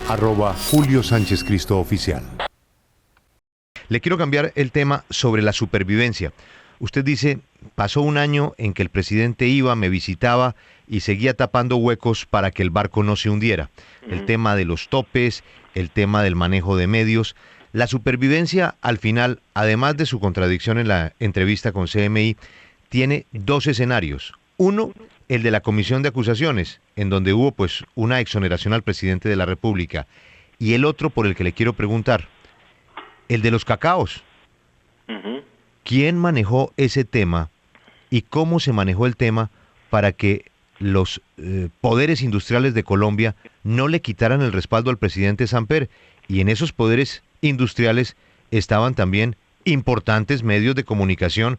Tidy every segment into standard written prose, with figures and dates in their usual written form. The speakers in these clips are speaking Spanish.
@Julio Sánchez Cristo Oficial. Le quiero cambiar el tema sobre la supervivencia. Usted dice, pasó un año en que el presidente iba, me visitaba y seguía tapando huecos para que el barco no se hundiera. El tema de los topes, el tema del manejo de medios. La supervivencia, al final, además de su contradicción en la entrevista con CMI, tiene dos escenarios. Uno, el de la comisión de acusaciones, en donde hubo pues una exoneración al presidente de la República. Y el otro por el que le quiero preguntar, el de los cacaos. ¿Quién manejó ese tema y cómo se manejó el tema para que los poderes industriales de Colombia no le quitaran el respaldo al presidente Samper? Y en esos poderes industriales estaban también importantes medios de comunicación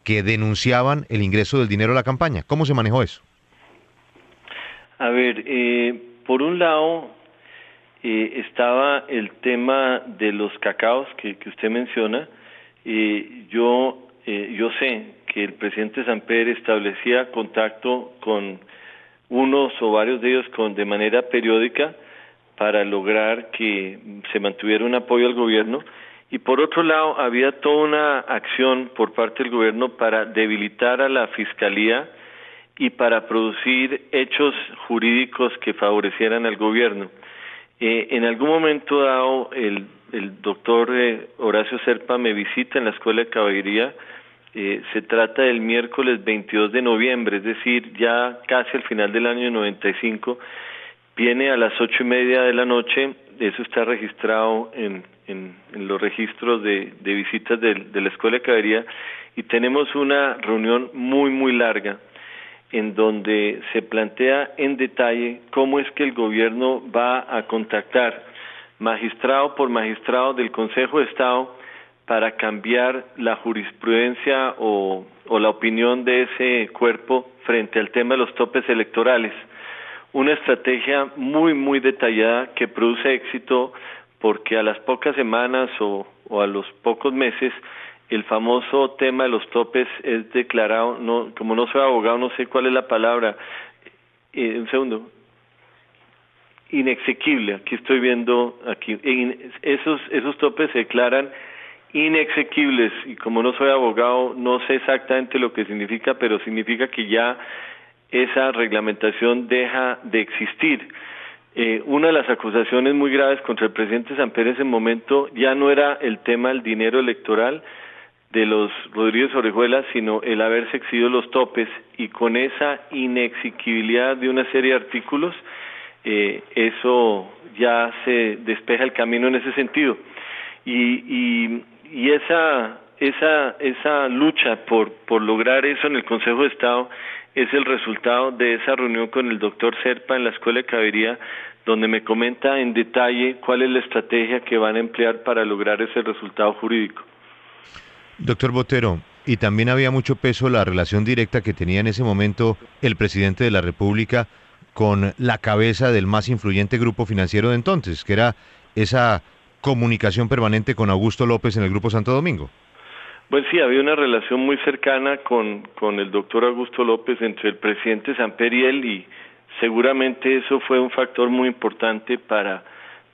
que denunciaban el ingreso del dinero a la campaña. ¿Cómo se manejó eso? A ver, por un lado estaba el tema de los cacaos que usted menciona. Yo sé que el presidente Samper establecía contacto con unos o varios de ellos de manera periódica para lograr que se mantuviera un apoyo al gobierno, y por otro lado había toda una acción por parte del gobierno para debilitar a la fiscalía y para producir hechos jurídicos que favorecieran al gobierno. En algún momento dado el doctor Horacio Serpa me visita en la Escuela de Caballería. Se trata del miércoles 22 de noviembre, es decir, ya casi al final del año 95. Viene a las 8:30 de la noche. Eso está registrado en los registros de visitas de la Escuela de Caballería, y tenemos una reunión muy larga en donde se plantea en detalle cómo es que el gobierno va a contactar magistrado por magistrado del Consejo de Estado para cambiar la jurisprudencia o la opinión de ese cuerpo frente al tema de los topes electorales. Una estrategia muy detallada que produce éxito, porque a las pocas semanas o a los pocos meses el famoso tema de los topes es declarado, como no soy abogado, no sé cuál es la palabra, un segundo, inexequible. Aquí estoy viendo, esos topes se declaran inexequibles, y como no soy abogado, no sé exactamente lo que significa, pero significa que ya esa reglamentación deja de existir. Una de las acusaciones muy graves contra el presidente Samper en ese momento ya no era el tema del dinero electoral de los Rodríguez Orejuela, sino el haberse excedido los topes, y con esa inexequibilidad de una serie de artículos, eso ya se despeja el camino en ese sentido. Y esa lucha por lograr eso en el Consejo de Estado es el resultado de esa reunión con el doctor Serpa en la Escuela de Caballería, donde me comenta en detalle cuál es la estrategia que van a emplear para lograr ese resultado jurídico. Doctor Botero, y también había mucho peso la relación directa que tenía en ese momento el presidente de la República con la cabeza del más influyente grupo financiero de entonces, que era esa comunicación permanente con Augusto López en el Grupo Santo Domingo. Pues sí, había una relación muy cercana con el doctor Augusto López entre el presidente Samper y él, y seguramente eso fue un factor muy importante para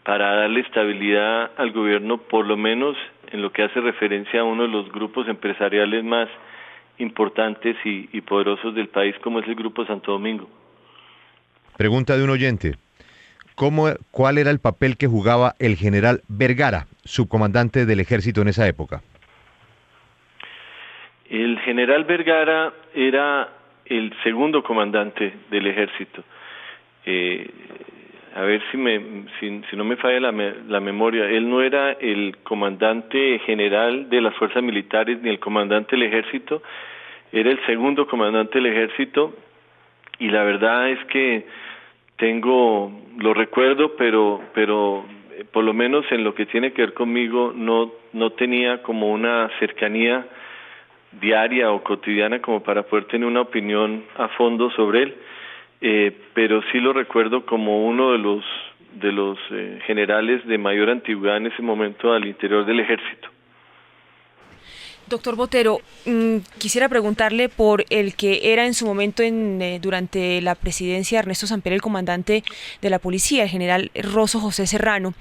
darle estabilidad al gobierno, por lo menos en lo que hace referencia a uno de los grupos empresariales más importantes y poderosos del país, como es el Grupo Santo Domingo. Pregunta de un oyente: ¿cuál era el papel que jugaba el general Vergara, subcomandante del ejército en esa época? El general Vergara era el segundo comandante del ejército. A ver si no me falla la memoria, él no era el comandante general de las fuerzas militares ni el comandante del ejército, era el segundo comandante del ejército, y la verdad es que lo recuerdo, pero por lo menos en lo que tiene que ver conmigo no tenía como una cercanía diaria o cotidiana como para poder tener una opinión a fondo sobre él. Pero sí lo recuerdo como uno de los generales de mayor antigüedad en ese momento al interior del ejército. Doctor Botero, quisiera preguntarle por el que era en su momento durante la presidencia de Ernesto Samper, el comandante de la policía, el general Rosso José Serrano.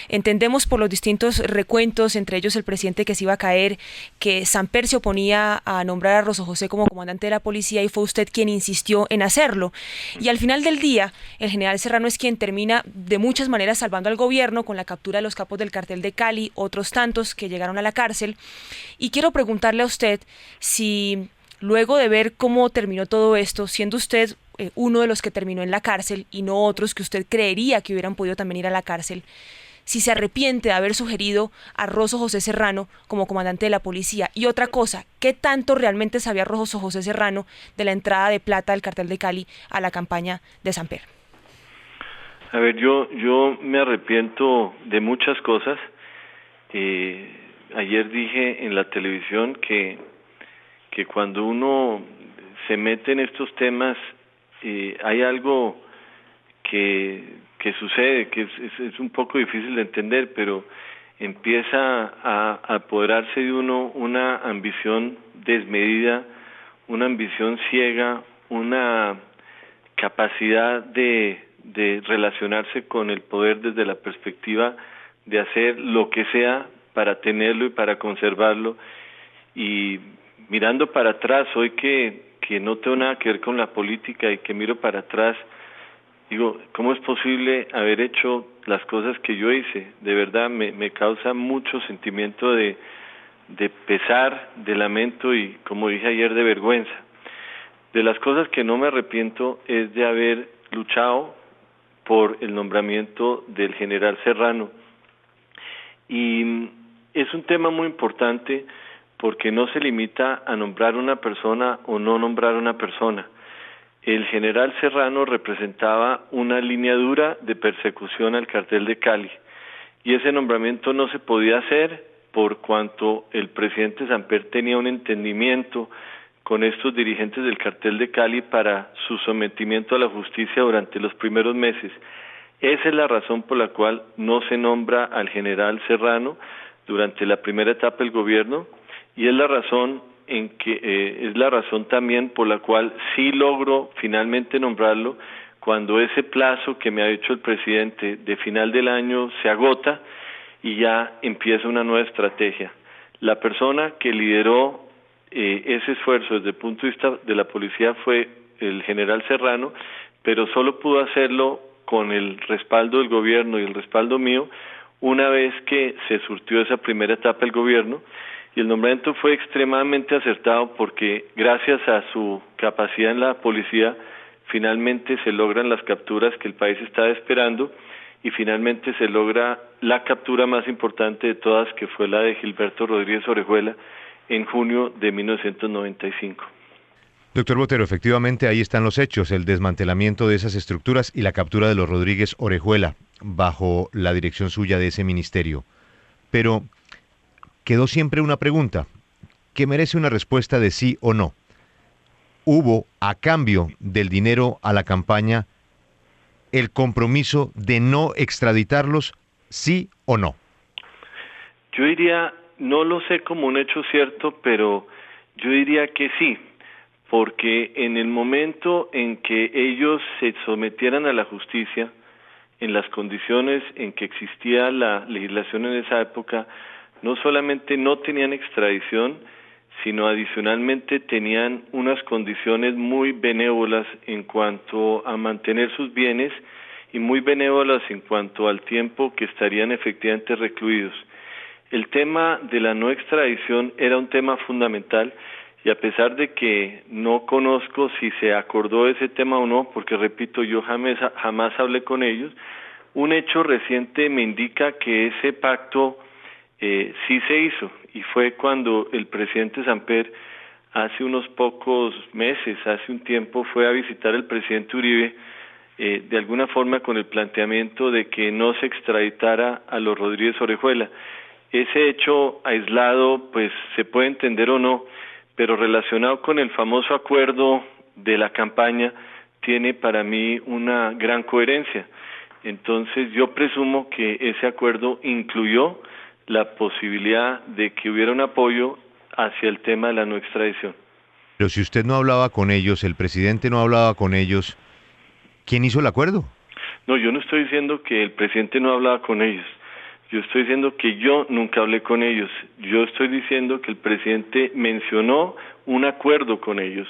Entendemos por los distintos recuentos, entre ellos el presidente que se iba a caer, que Samper se oponía a nombrar a Rosso José como comandante de la policía y fue usted quien insistió en hacerlo. Y al final del día, el general Serrano es quien termina de muchas maneras salvando al gobierno con la captura de los capos del cartel de Cali, otros tantos que llegaron a la cárcel. Y quiero preguntarle a usted si luego de ver cómo terminó todo esto, siendo usted uno de los que terminó en la cárcel y no otros que usted creería que hubieran podido también ir a la cárcel, si se arrepiente de haber sugerido a Rosso José Serrano como comandante de la policía. Y otra cosa, ¿qué tanto realmente sabía Rosso José Serrano de la entrada de plata del cartel de Cali a la campaña de Samper? A ver, yo me arrepiento de muchas cosas. Ayer dije en la televisión que cuando uno se mete en estos temas hay algo que sucede, que es un poco difícil de entender, pero empieza a apoderarse de uno una ambición desmedida, una ambición ciega, una capacidad de relacionarse con el poder desde la perspectiva de hacer lo que sea para tenerlo y para conservarlo. Y mirando para atrás, hoy que no tengo nada que ver con la política y que miro para atrás, digo, ¿cómo es posible haber hecho las cosas que yo hice? De verdad me causa mucho sentimiento de pesar, de lamento y, como dije ayer, de vergüenza. De las cosas que no me arrepiento es de haber luchado por el nombramiento del general Serrano. Y es un tema muy importante porque no se limita a nombrar una persona o no nombrar una persona. El general Serrano representaba una línea dura de persecución al cartel de Cali y ese nombramiento no se podía hacer por cuanto el presidente Samper tenía un entendimiento con estos dirigentes del cartel de Cali para su sometimiento a la justicia durante los primeros meses. Esa es la razón por la cual no se nombra al general Serrano durante la primera etapa del gobierno y es la razón también por la cual sí logro finalmente nombrarlo cuando ese plazo que me ha hecho el presidente de final del año se agota y ya empieza una nueva estrategia. La persona que lideró ese esfuerzo desde el punto de vista de la policía fue el general Serrano, pero solo pudo hacerlo con el respaldo del gobierno y el respaldo mío una vez que se surtió esa primera etapa del gobierno. Y el nombramiento fue extremadamente acertado porque gracias a su capacidad en la policía finalmente se logran las capturas que el país estaba esperando y finalmente se logra la captura más importante de todas, que fue la de Gilberto Rodríguez Orejuela en junio de 1995. Doctor Botero, efectivamente ahí están los hechos, el desmantelamiento de esas estructuras y la captura de los Rodríguez Orejuela bajo la dirección suya de ese ministerio. Pero quedó siempre una pregunta que merece una respuesta de sí o no. ¿Hubo, a cambio del dinero a la campaña, el compromiso de no extraditarlos, sí o no? Yo diría, no lo sé como un hecho cierto, pero yo diría que sí, porque en el momento en que ellos se sometieran a la justicia, en las condiciones en que existía la legislación en esa época, no solamente no tenían extradición, sino adicionalmente tenían unas condiciones muy benévolas en cuanto a mantener sus bienes y muy benévolas en cuanto al tiempo que estarían efectivamente recluidos. El tema de la no extradición era un tema fundamental y a pesar de que no conozco si se acordó ese tema o no, porque repito, yo jamás hablé con ellos, un hecho reciente me indica que ese pacto sí se hizo y fue cuando el presidente Samper hace unos pocos meses, hace un tiempo, fue a visitar al presidente Uribe de alguna forma con el planteamiento de que no se extraditara a los Rodríguez Orejuela. Ese hecho aislado pues se puede entender o no, pero relacionado con el famoso acuerdo de la campaña tiene para mí una gran coherencia. Entonces yo presumo que ese acuerdo incluyó la posibilidad de que hubiera un apoyo hacia el tema de la no extradición. Pero si usted no hablaba con ellos, el presidente no hablaba con ellos, ¿quién hizo el acuerdo? No, yo no estoy diciendo que el presidente no hablaba con ellos. Yo estoy diciendo que yo nunca hablé con ellos. Yo estoy diciendo que el presidente mencionó un acuerdo con ellos.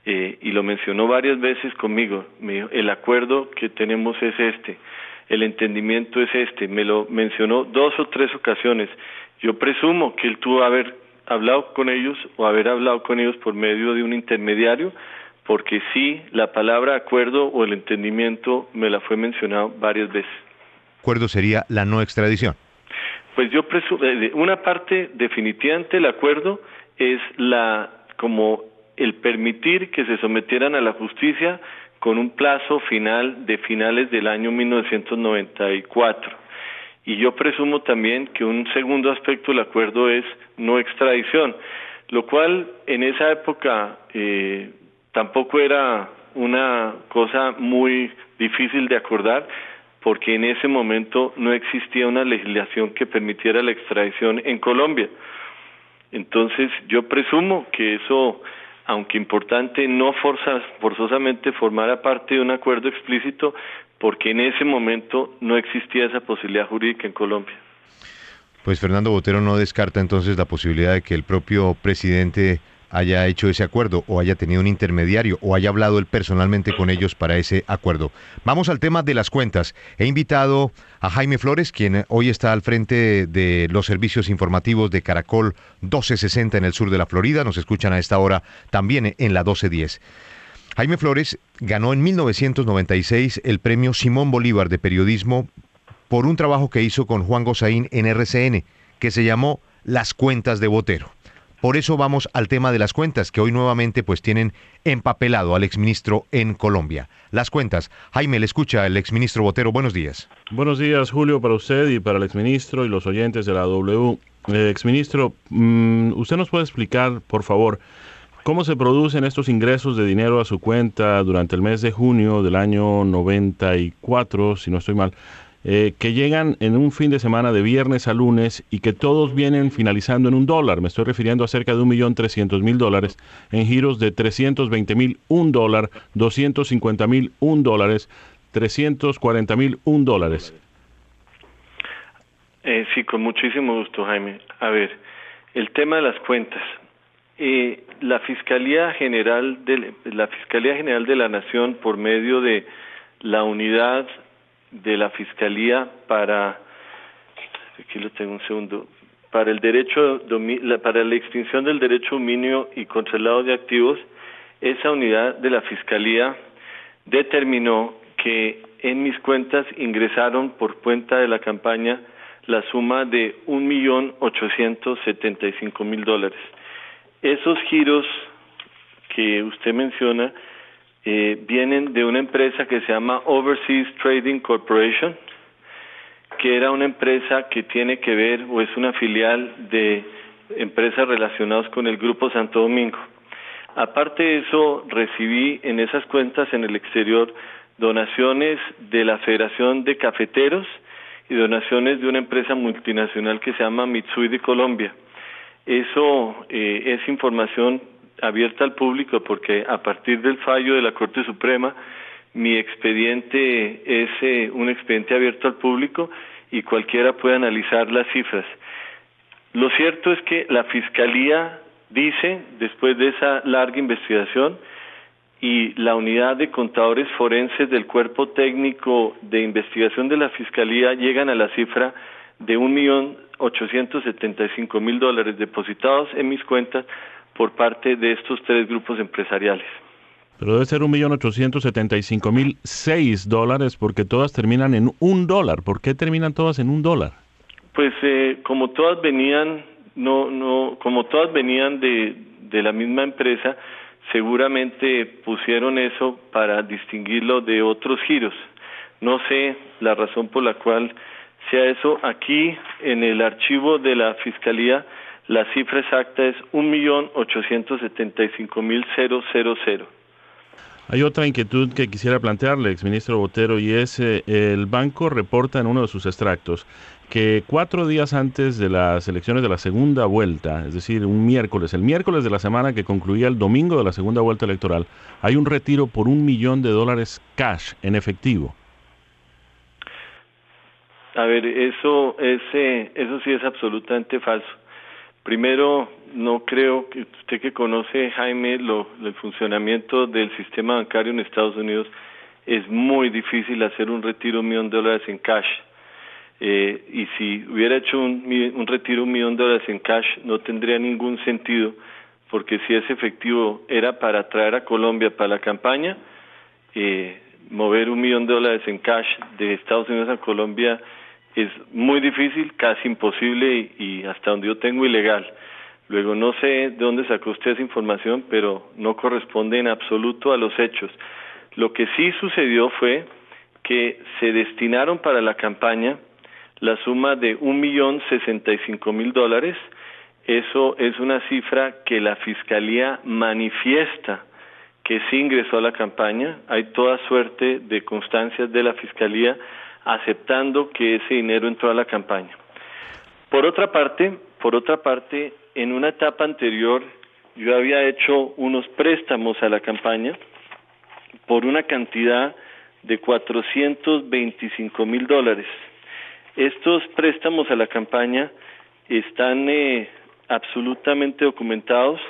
Y lo mencionó varias veces conmigo. Me dijo, el acuerdo que tenemos es este, el entendimiento es este. Me lo mencionó 2 o 3 ocasiones. Yo presumo que él tuvo haber hablado con ellos o haber hablado con ellos por medio de un intermediario, porque sí, la palabra acuerdo o el entendimiento me la fue mencionado varias veces. ¿Acuerdo sería la no extradición? Pues yo presumo, una parte definitivamente del acuerdo es como el permitir que se sometieran a la justicia con un plazo final de finales del año 1994. Y yo presumo también que un segundo aspecto del acuerdo es no extradición, lo cual en esa época tampoco era una cosa muy difícil de acordar, porque en ese momento no existía una legislación que permitiera la extradición en Colombia. Entonces yo presumo que eso, aunque importante, no forzosamente formara parte de un acuerdo explícito, porque en ese momento no existía esa posibilidad jurídica en Colombia. Pues Fernando Botero no descarta entonces la posibilidad de que el propio presidente haya hecho ese acuerdo o haya tenido un intermediario o haya hablado él personalmente con ellos para ese acuerdo. Vamos al tema de las cuentas. He invitado a Jaime Flores, quien hoy está al frente de los servicios informativos de Caracol 1260 en el sur de la Florida. Nos escuchan a esta hora también en la 1210. Jaime Flores ganó en 1996 el premio Simón Bolívar de periodismo por un trabajo que hizo con Juan Gosaín en RCN, que se llamó Las cuentas de Botero. Por eso vamos al tema de las cuentas, que hoy nuevamente pues tienen empapelado al exministro en Colombia. Las cuentas. Jaime, le escucha el exministro Botero. Buenos días. Buenos días, Julio, para usted y para el exministro y los oyentes de la W. Exministro, ¿usted nos puede explicar, por favor, cómo se producen estos ingresos de dinero a su cuenta durante el mes de junio del año 94, si no estoy mal, que llegan en un fin de semana de viernes a lunes y que todos vienen finalizando en $1? Me estoy refiriendo a cerca de $1.300.000 en giros de $320.000, $1, $250.000, $1, $340.000, $1. Sí, con muchísimo gusto, Jaime. A ver, el tema de las cuentas. La Fiscalía General de la Nación, por medio de la unidad de la Fiscalía para la extinción del derecho a dominio y controlado de activos, esa unidad de la Fiscalía determinó que en mis cuentas ingresaron por cuenta de la campaña la suma de $1.875.000. Esos giros que usted menciona vienen de una empresa que se llama Overseas Trading Corporation, que era una empresa que tiene que ver o es una filial de empresas relacionadas con el Grupo Santo Domingo. Aparte de eso, recibí en esas cuentas en el exterior donaciones de la Federación de Cafeteros y donaciones de una empresa multinacional que se llama Mitsui de Colombia. Eso es información abierta al público porque a partir del fallo de la Corte Suprema mi expediente es un expediente abierto al público y cualquiera puede analizar las cifras. Lo cierto es que la Fiscalía dice, después de esa larga investigación, y la unidad de contadores forenses del Cuerpo Técnico de Investigación de la Fiscalía llegan a la cifra de $1.875.000 depositados en mis cuentas por parte de estos 3 grupos empresariales. Pero debe ser $1.875.006 porque todas terminan en $1. ¿Por qué terminan todas en $1? Pues como todas venían de la misma empresa, seguramente pusieron eso para distinguirlo de otros giros. No sé la razón por la cual sea eso. Aquí en el archivo de la Fiscalía la cifra exacta es $1.875.000. Hay otra inquietud que quisiera plantearle, exministro Botero, y es el banco reporta en uno de sus extractos que 4 días antes de las elecciones de la segunda vuelta, es decir, el miércoles de la semana que concluía el domingo de la segunda vuelta electoral, hay un retiro por $1 millón cash, en efectivo. A ver, eso sí es absolutamente falso. Primero, no creo que usted, que conoce, Jaime, el funcionamiento del sistema bancario en Estados Unidos, es muy difícil hacer un retiro de $1 millón en cash. Y si hubiera hecho un retiro de $1 millón en cash, no tendría ningún sentido, porque si ese efectivo era para traer a Colombia para la campaña, mover $1 millón en cash de Estados Unidos a Colombia es muy difícil, casi imposible y hasta donde yo tengo ilegal. Luego no sé de dónde sacó usted esa información, pero no corresponde en absoluto a los hechos. Lo que sí sucedió fue que se destinaron para la campaña la suma de $1.065.000. Eso es una cifra que la Fiscalía manifiesta que sí ingresó a la campaña. Hay toda suerte de constancias de la Fiscalía aceptando que ese dinero entró a la campaña. Por otra parte, en una etapa anterior yo había hecho unos préstamos a la campaña por una cantidad de $425.000. Estos préstamos a la campaña están absolutamente documentados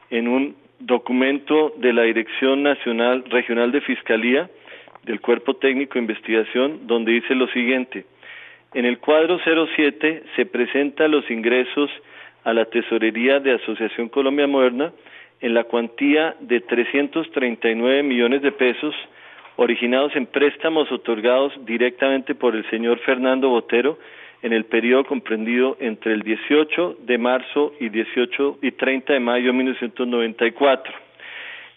en un documento de la Dirección Nacional Regional de Fiscalía del Cuerpo Técnico de Investigación, donde dice lo siguiente: en el cuadro 07 se presentan los ingresos a la Tesorería de Asociación Colombia Moderna en la cuantía de 339 millones de pesos originados en préstamos otorgados directamente por el señor Fernando Botero en el periodo comprendido entre el 18 de marzo y 18 y 30 de mayo de 1994.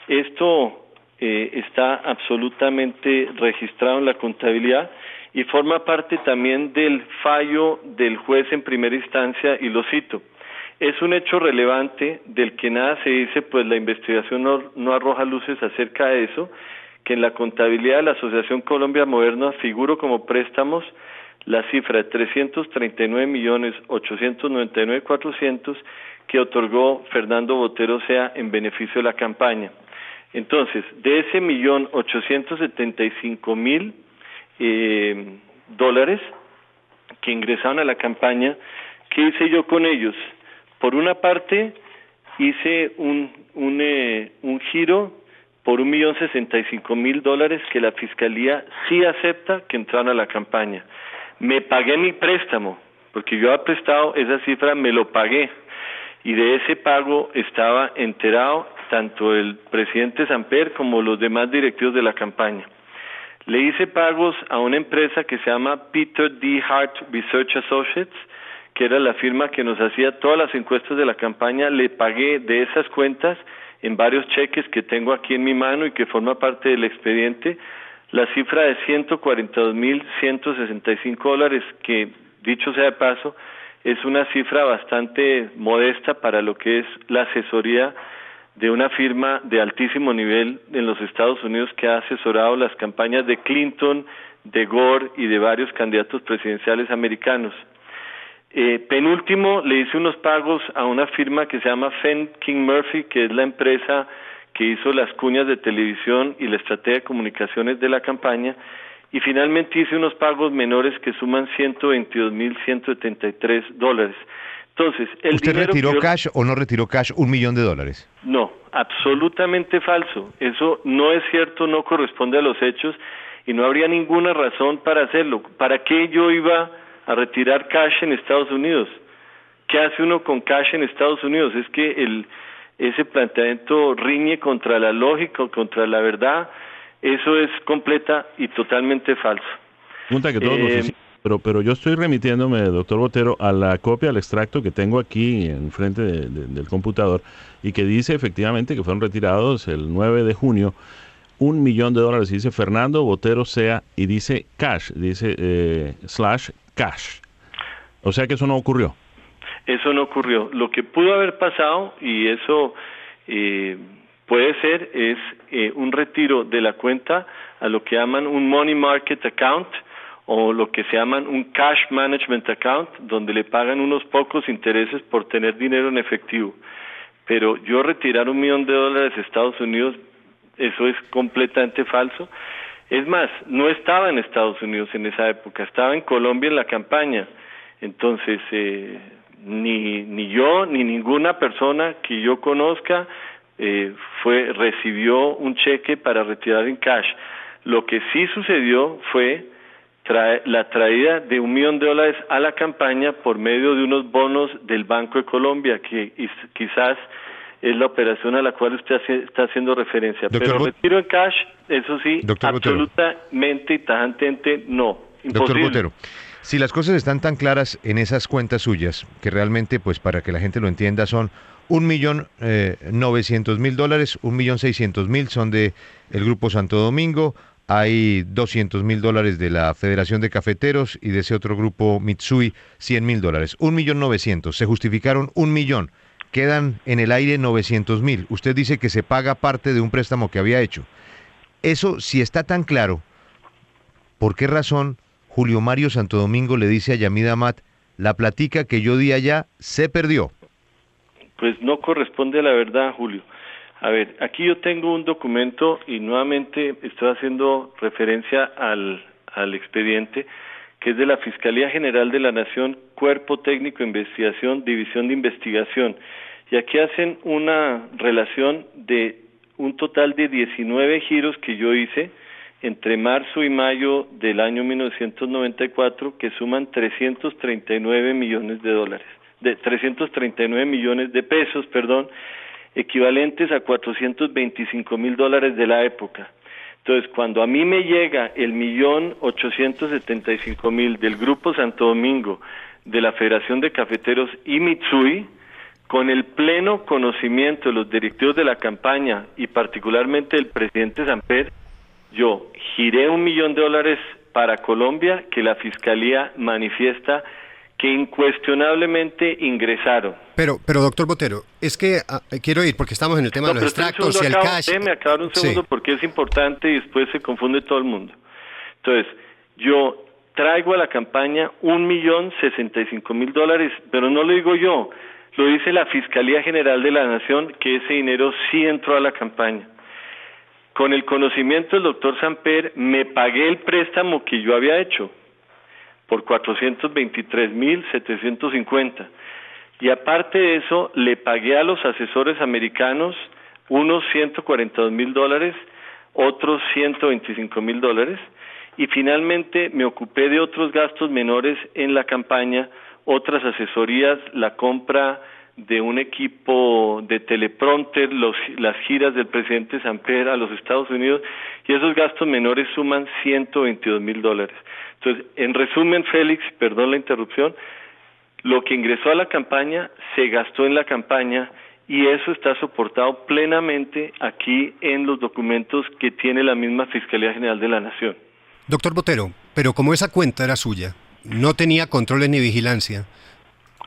Esto está absolutamente registrado en la contabilidad y forma parte también del fallo del juez en primera instancia, y lo cito: es un hecho relevante del que nada se dice, pues la investigación no arroja luces acerca de eso, que en la contabilidad de la Asociación Colombia Moderna figuró como préstamos la cifra de 339.899.400 que otorgó Fernando Botero sea en beneficio de la campaña. Entonces, de ese $1.875.000 que ingresaron a la campaña, ¿qué hice yo con ellos? Por una parte, hice un giro por $1.065.000 que la Fiscalía sí acepta que entraron a la campaña. Me pagué mi préstamo, porque yo había prestado esa cifra, me lo pagué, y de ese pago estaba enterado tanto el presidente Samper como los demás directivos de la campaña. Le hice pagos a una empresa que se llama Peter D. Hart Research Associates, que era la firma que nos hacía todas las encuestas de la campaña. Le pagué de esas cuentas, en varios cheques que tengo aquí en mi mano y que forma parte del expediente, la cifra de $142.165, que, dicho sea de paso, es una cifra bastante modesta para lo que es la asesoría de una firma de altísimo nivel en los Estados Unidos que ha asesorado las campañas de Clinton, de Gore y de varios candidatos presidenciales americanos. Penúltimo, le hice unos pagos a una firma que se llama Fenn King Murphy, que es la empresa que hizo las cuñas de televisión y la estrategia de comunicaciones de la campaña. Y finalmente hice unos pagos menores que suman $122.173. Entonces, ¿usted retiró cash o no retiró cash $1 millón? No, absolutamente falso. Eso no es cierto, no corresponde a los hechos y no habría ninguna razón para hacerlo. ¿Para qué yo iba a retirar cash en Estados Unidos? ¿Qué hace uno con cash en Estados Unidos? Es que ese planteamiento riñe contra la lógica, contra la verdad. Eso es completa y totalmente falso. Pregunta que todos nos hicimos. Pero yo estoy remitiéndome, doctor Botero, a la copia del extracto que tengo aquí enfrente del computador y que dice efectivamente que fueron retirados el 9 de junio $1 millón. Y dice Fernando Botero sea y dice cash, dice /cash. O sea que eso no ocurrió. Eso no ocurrió. Lo que pudo haber pasado, y eso puede ser es un retiro de la cuenta a lo que llaman un money market account o lo que se llaman un cash management account, donde le pagan unos pocos intereses por tener dinero en efectivo. Pero yo retirar $1 millón de Estados Unidos, eso es completamente falso. Es más, no estaba en Estados Unidos en esa época, estaba en Colombia en la campaña. Entonces, ni yo ni ninguna persona que yo conozca recibió un cheque para retirar en cash. Lo que sí sucedió fue la traída de $1 millón a la campaña por medio de unos bonos del Banco de Colombia, que quizás es la operación a la cual usted está haciendo referencia. Pero retiro en cash, eso sí, absolutamente y tajantemente no. Imposible. Doctor Botero, si las cosas están tan claras en esas cuentas suyas, que realmente, pues para que la gente lo entienda, son $1.900.000, $1.600.000 son de el Grupo Santo Domingo, hay $200.000 de la Federación de Cafeteros y de ese otro grupo Mitsui $100.000, $1.900.000, se justificaron $1 millón, quedan en el aire $900.000, usted dice que se paga parte de un préstamo que había hecho. Eso, si está tan claro, ¿por qué razón Julio Mario Santo Domingo le dice a Yamid Amad, la platica que yo di allá se perdió? Pues no corresponde a la verdad, Julio. A ver, aquí yo tengo un documento y nuevamente estoy haciendo referencia al expediente, que es de la Fiscalía General de la Nación, Cuerpo Técnico de Investigación, División de Investigación. Y aquí hacen una relación de un total de 19 giros que yo hice entre marzo y mayo del año 1994, que suman $339 millones de pesos, equivalentes a $425.000 de la época. Entonces, cuando a mí me llega el $1.875.000 del Grupo Santo Domingo, de la Federación de Cafeteros y Mitsui, con el pleno conocimiento de los directivos de la campaña y particularmente del presidente Samper, yo giré $1 millón para Colombia, que la Fiscalía manifiesta que incuestionablemente ingresaron. Pero doctor Botero, es que quiero ir porque estamos en el tema de los extractos y el cash. Déjeme acabar un segundo, sí, porque es importante y después se confunde todo el mundo. Entonces, yo traigo a la campaña $1.065.000, pero no lo digo yo, lo dice la Fiscalía General de la Nación, que ese dinero sí entró a la campaña. Con el conocimiento del doctor Samper, me pagué el préstamo que yo había hecho por $423.750. Y aparte de eso, le pagué a los asesores americanos unos $142.000, otros $125.000, y finalmente me ocupé de otros gastos menores en la campaña, otras asesorías, la compra de un equipo de teleprompter, las giras del presidente Samper a los Estados Unidos, y esos gastos menores suman $122.000. Entonces, en resumen, Félix, perdón la interrupción, lo que ingresó a la campaña se gastó en la campaña y eso está soportado plenamente aquí en los documentos que tiene la misma Fiscalía General de la Nación. Doctor Botero, pero como esa cuenta era suya, no tenía controles ni vigilancia,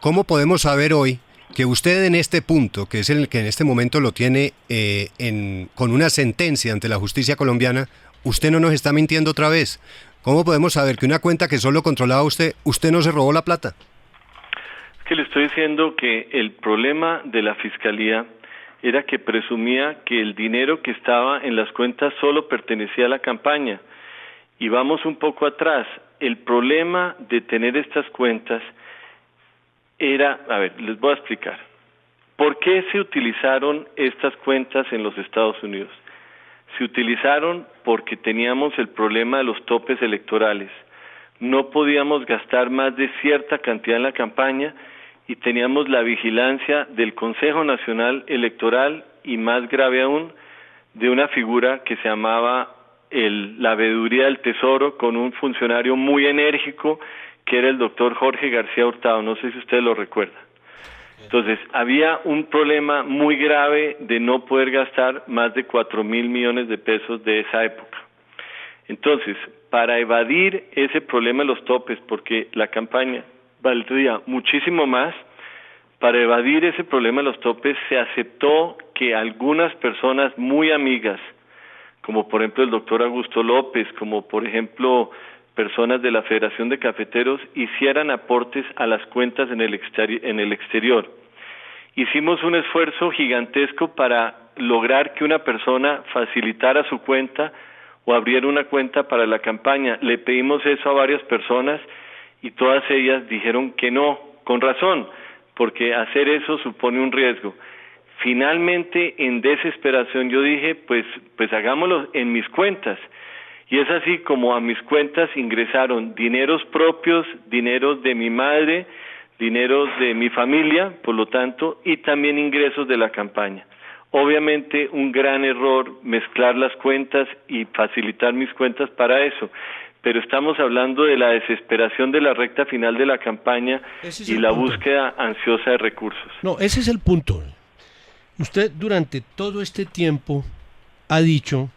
¿cómo podemos saber hoy que usted en este punto, que es el que en este momento lo tiene con una sentencia ante la justicia colombiana, usted no nos está mintiendo otra vez? ¿Cómo podemos saber que una cuenta que solo controlaba usted no se robó la plata? Es que le estoy diciendo que el problema de la Fiscalía era que presumía que el dinero que estaba en las cuentas solo pertenecía a la campaña. Y vamos un poco atrás. El problema de tener estas cuentas era, les voy a explicar. ¿Por qué se utilizaron estas cuentas en los Estados Unidos? Se utilizaron porque teníamos el problema de los topes electorales. No podíamos gastar más de cierta cantidad en la campaña y teníamos la vigilancia del Consejo Nacional Electoral y, más grave aún, de una figura que se llamaba la Veeduría del Tesoro, con un funcionario muy enérgico que era el doctor Jorge García Hurtado. No sé si usted lo recuerda. Entonces, había un problema muy grave de no poder gastar más de $4.000 millones de esa época. Entonces, para evadir ese problema de los topes, porque la campaña valdría muchísimo más, para evadir ese problema de los topes se aceptó que que algunas personas muy amigas, como por ejemplo el doctor Augusto López, como por ejemplo personas de la Federación de Cafeteros, hicieran aportes a las cuentas en el exterior. Hicimos un esfuerzo gigantesco para lograr que una persona facilitara su cuenta o abriera una cuenta para la campaña. Le pedimos eso a varias personas y todas ellas dijeron que no, con razón, porque hacer eso supone un riesgo. Finalmente, en desesperación, yo dije, pues hagámoslo en mis cuentas. Y es así como a mis cuentas ingresaron dineros propios, dineros de mi madre, dineros de mi familia, por lo tanto, y también ingresos de la campaña. Obviamente un gran error mezclar las cuentas y facilitar mis cuentas para eso, pero estamos hablando de la desesperación de la recta final de la campaña y la búsqueda ansiosa de recursos. No, ese es el punto. Usted durante todo este tiempo ha dicho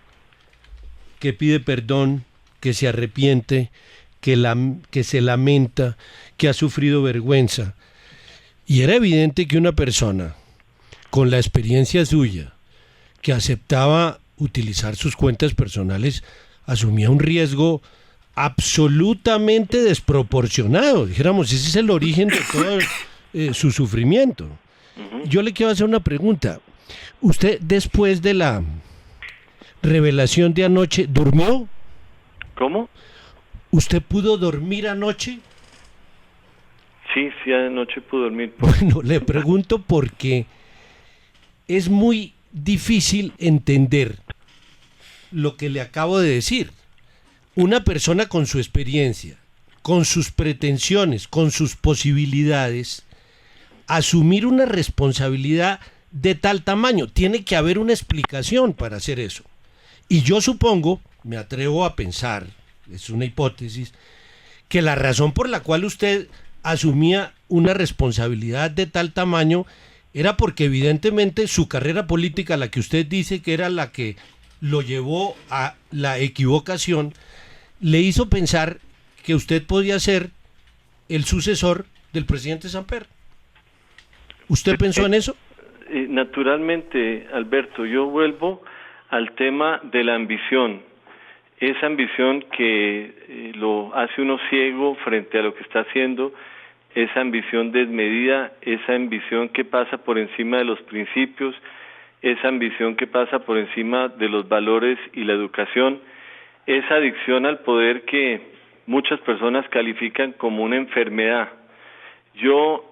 que pide perdón, que se arrepiente, que se lamenta, que ha sufrido vergüenza. Y era evidente que una persona con la experiencia suya, que aceptaba utilizar sus cuentas personales, asumía un riesgo absolutamente desproporcionado. Dijéramos, ese es el origen de todo su sufrimiento. Yo le quiero hacer una pregunta. ¿Usted después de la revelación de anoche durmió? ¿Cómo? ¿Usted pudo dormir anoche? Sí, anoche pude dormir. Bueno, le pregunto porque es muy difícil entender lo que le acabo de decir. Una persona con su experiencia, con sus pretensiones, con sus posibilidades, asumir una responsabilidad de tal tamaño, tiene que haber una explicación para hacer eso. Y yo supongo, me atrevo a pensar, es una hipótesis, que la razón por la cual usted asumía una responsabilidad de tal tamaño era porque evidentemente su carrera política, la que usted dice que era la que lo llevó a la equivocación, le hizo pensar que usted podía ser el sucesor del presidente Samper. ¿Usted pensó en eso? Naturalmente, Alberto, yo vuelvo al tema de la ambición. Esa ambición que lo hace uno ciego frente a lo que está haciendo, esa ambición desmedida, esa ambición que pasa por encima de los principios, esa ambición que pasa por encima de los valores y la educación, esa adicción al poder que muchas personas califican como una enfermedad. Yo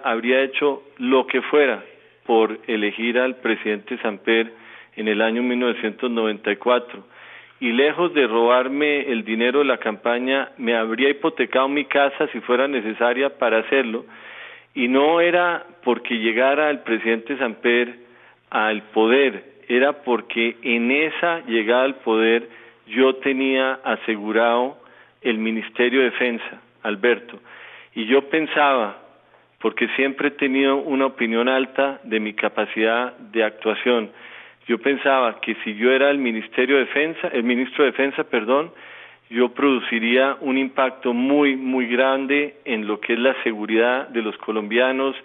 habría hecho lo que fuera por elegir al presidente Samper en el año 1994. Y lejos de robarme el dinero de la campaña, me habría hipotecado mi casa si fuera necesaria para hacerlo. Y no era porque llegara el presidente Samper al poder, era porque en esa llegada al poder yo tenía asegurado el Ministerio de Defensa, Alberto. Y yo pensaba, porque siempre he tenido una opinión alta de mi capacidad de actuación, yo pensaba que si yo era el ministro de Defensa, yo produciría un impacto muy, muy grande en lo que es la seguridad de los colombianos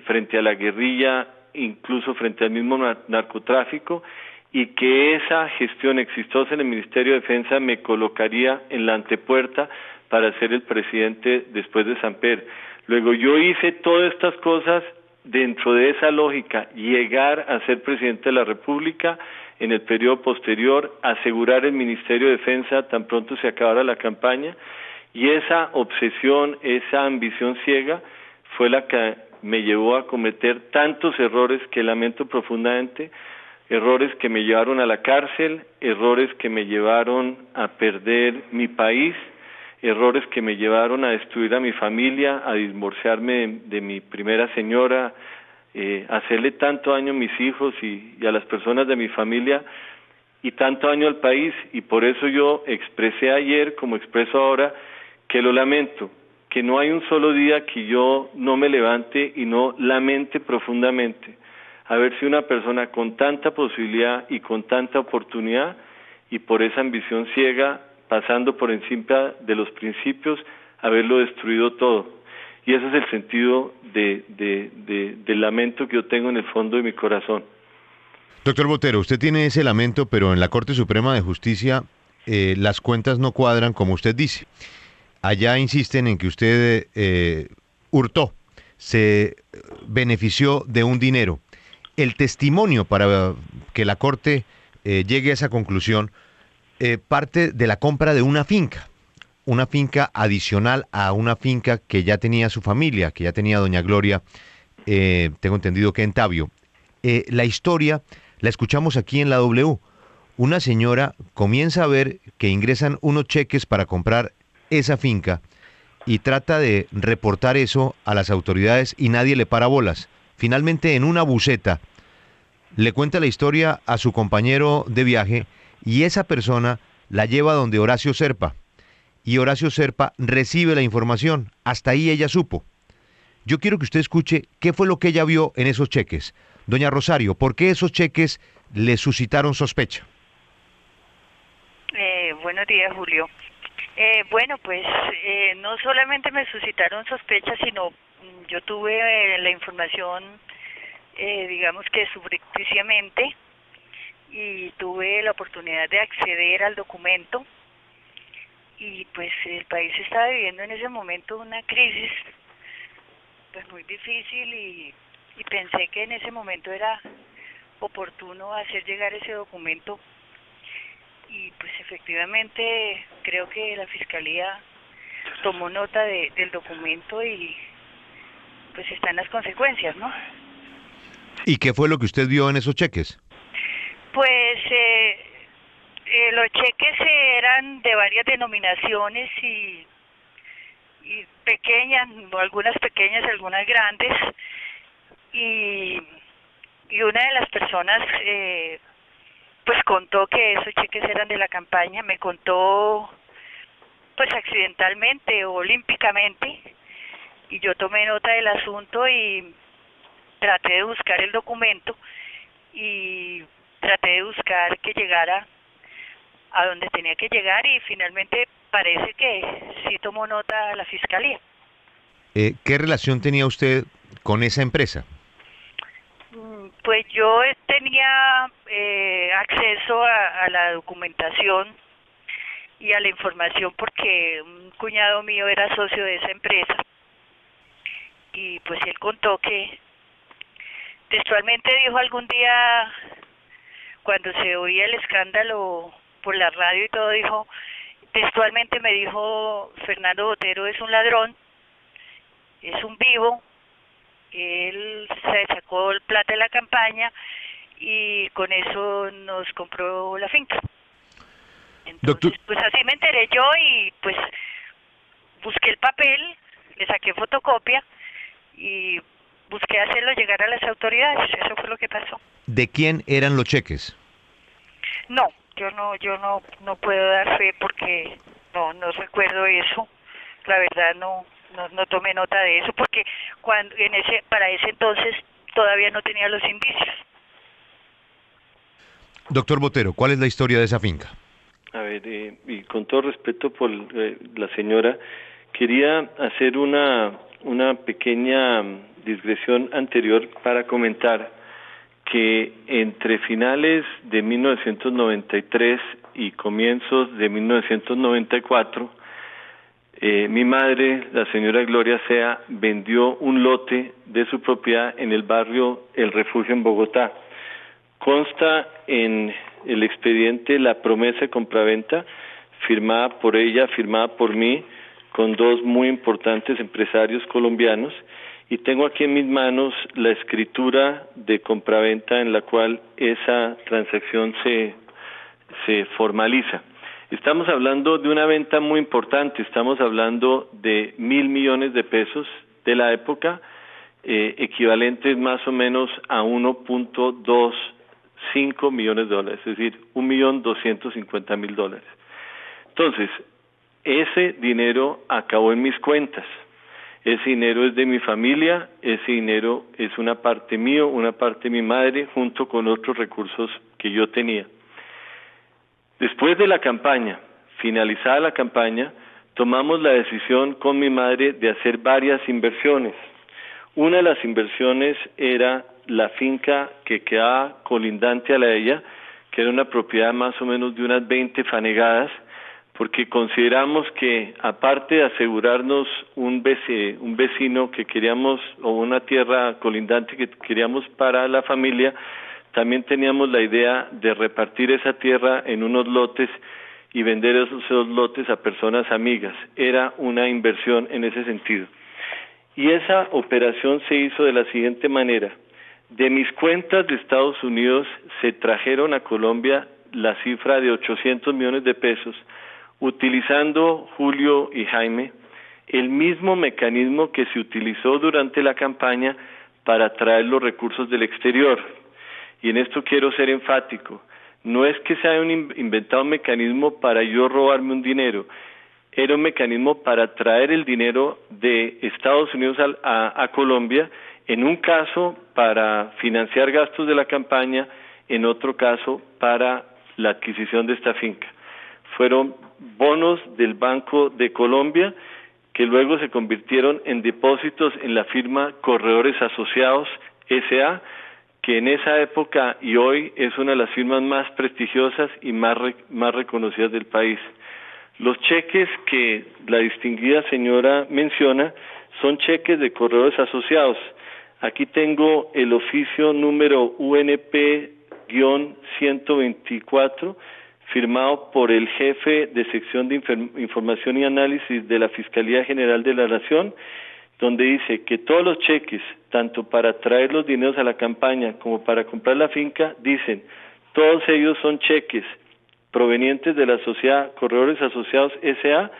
frente a la guerrilla, incluso frente al mismo narcotráfico, y que esa gestión exitosa en el Ministerio de Defensa me colocaría en la antepuerta para ser el presidente después de Samper. Luego yo hice todas estas cosas dentro de esa lógica, llegar a ser presidente de la República en el periodo posterior, asegurar el Ministerio de Defensa tan pronto se acabara la campaña, y esa obsesión, esa ambición ciega fue la que me llevó a cometer tantos errores que lamento profundamente, errores que me llevaron a la cárcel, errores que me llevaron a perder mi país, errores que me llevaron a destruir a mi familia, a divorciarme de mi primera señora, hacerle tanto daño a mis hijos y a las personas de mi familia y tanto daño al país. Y por eso yo expresé ayer, como expreso ahora, que lo lamento, que no hay un solo día que yo no me levante y no lamente profundamente haber sido una persona con tanta posibilidad y con tanta oportunidad, y por esa ambición ciega, pasando por encima de los principios, haberlo destruido todo. y ese es el sentido del lamento que yo tengo en el fondo de mi corazón. Doctor Botero, usted tiene ese lamento, pero en la Corte Suprema de Justicia las cuentas no cuadran como usted dice. Allá insisten en que usted hurtó, se benefició de un dinero. El testimonio para que la Corte llegue a esa conclusión parte de la compra de una finca adicional a una finca que ya tenía su familia, que ya tenía doña Gloria, tengo entendido que en Tabio. La historia la escuchamos aquí en la W. Una señora comienza a ver que ingresan unos cheques para comprar esa finca y trata de reportar eso a las autoridades y nadie le para bolas. Finalmente, en una buseta, le cuenta la historia a su compañero de viaje y esa persona la lleva donde Horacio Serpa. Y Horacio Serpa recibe la información. Hasta ahí ella supo. Yo quiero que usted escuche qué fue lo que ella vio en esos cheques. Doña Rosario, ¿por qué esos cheques le suscitaron sospecha? Buenos días, Julio. Bueno, pues no solamente me suscitaron sospechas, sino yo tuve la información, digamos que subrepticiamente, y tuve la oportunidad de acceder al documento, y pues el país estaba viviendo en ese momento una crisis pues muy difícil, y pensé que en ese momento era oportuno hacer llegar ese documento. Y pues efectivamente creo que la Fiscalía tomó nota del documento y pues están las consecuencias, ¿no? ¿Y qué fue lo que usted vio en esos cheques? Pues los cheques eran de varias denominaciones y pequeñas, algunas pequeñas, algunas grandes, y una de las personas pues contó que esos cheques eran de la campaña. Me contó pues accidentalmente o olímpicamente, y yo tomé nota del asunto y traté de buscar el documento y traté de buscar que llegara a donde tenía que llegar, y finalmente parece que sí tomó nota la Fiscalía. ¿Qué relación tenía usted con esa empresa? Pues yo tenía acceso a la documentación y a la información porque un cuñado mío era socio de esa empresa, y pues él contó que textualmente dijo algún día, cuando se oía el escándalo por la radio y todo, dijo, textualmente me dijo: Fernando Botero es un ladrón, es un vivo. Él se sacó el plata de la campaña y con eso nos compró la finca. Entonces, pues así me enteré yo, y pues busqué el papel, le saqué fotocopia y busqué hacerlo llegar a las autoridades. Eso fue lo que pasó. ¿De quién eran los cheques? No, yo no puedo dar fe porque no recuerdo eso. La verdad no tomé nota de eso porque para ese entonces todavía no tenía los indicios. Doctor Botero, ¿cuál es la historia de esa finca? A ver, y con todo respeto por la señora, quería hacer una pequeña digresión anterior para comentar que entre finales de 1993 y comienzos de 1994, mi madre, la señora Gloria Sea, vendió un lote de su propiedad en el barrio El Refugio en Bogotá. Consta en el expediente la promesa de compraventa firmada por ella, firmada por mí, con dos muy importantes empresarios colombianos, y tengo aquí en mis manos la escritura de compraventa en la cual esa transacción se formaliza. Estamos hablando de una venta muy importante, estamos hablando de 1.000 millones de pesos de la época, equivalentes más o menos a 1.25 millones de dólares, es decir, $1.250.000. Entonces, ese dinero acabó en mis cuentas, ese dinero es de mi familia, ese dinero es una parte mío, una parte de mi madre, junto con otros recursos que yo tenía. Después de la campaña, finalizada la campaña, tomamos la decisión con mi madre de hacer varias inversiones. Una de las inversiones era la finca que quedaba colindante a la de ella, que era una propiedad más o menos de unas 20 fanegadas, porque consideramos que aparte de asegurarnos un vecino que queríamos, o una tierra colindante que queríamos para la familia, también teníamos la idea de repartir esa tierra en unos lotes y vender esos lotes a personas amigas. Era una inversión en ese sentido. Y esa operación se hizo de la siguiente manera. De mis cuentas de Estados Unidos se trajeron a Colombia la cifra de 800 millones de pesos, utilizando, Julio y Jaime, el mismo mecanismo que se utilizó durante la campaña para traer los recursos del exterior. Y en esto quiero ser enfático. No es que se haya inventado un mecanismo para yo robarme un dinero. Era un mecanismo para traer el dinero de Estados Unidos a Colombia, en un caso para financiar gastos de la campaña, en otro caso para la adquisición de esta finca. Fueron bonos del Banco de Colombia que luego se convirtieron en depósitos en la firma Corredores Asociados S.A., que en esa época y hoy es una de las firmas más prestigiosas y más reconocidas del país. Los cheques que la distinguida señora menciona son cheques de Corredores Asociados. Aquí tengo el oficio número UNP-124, firmado por el jefe de sección de información y análisis de la Fiscalía General de la Nación, donde dice que todos los cheques, tanto para traer los dineros a la campaña como para comprar la finca, dicen, todos ellos son cheques provenientes de la sociedad Corredores Asociados S.A.,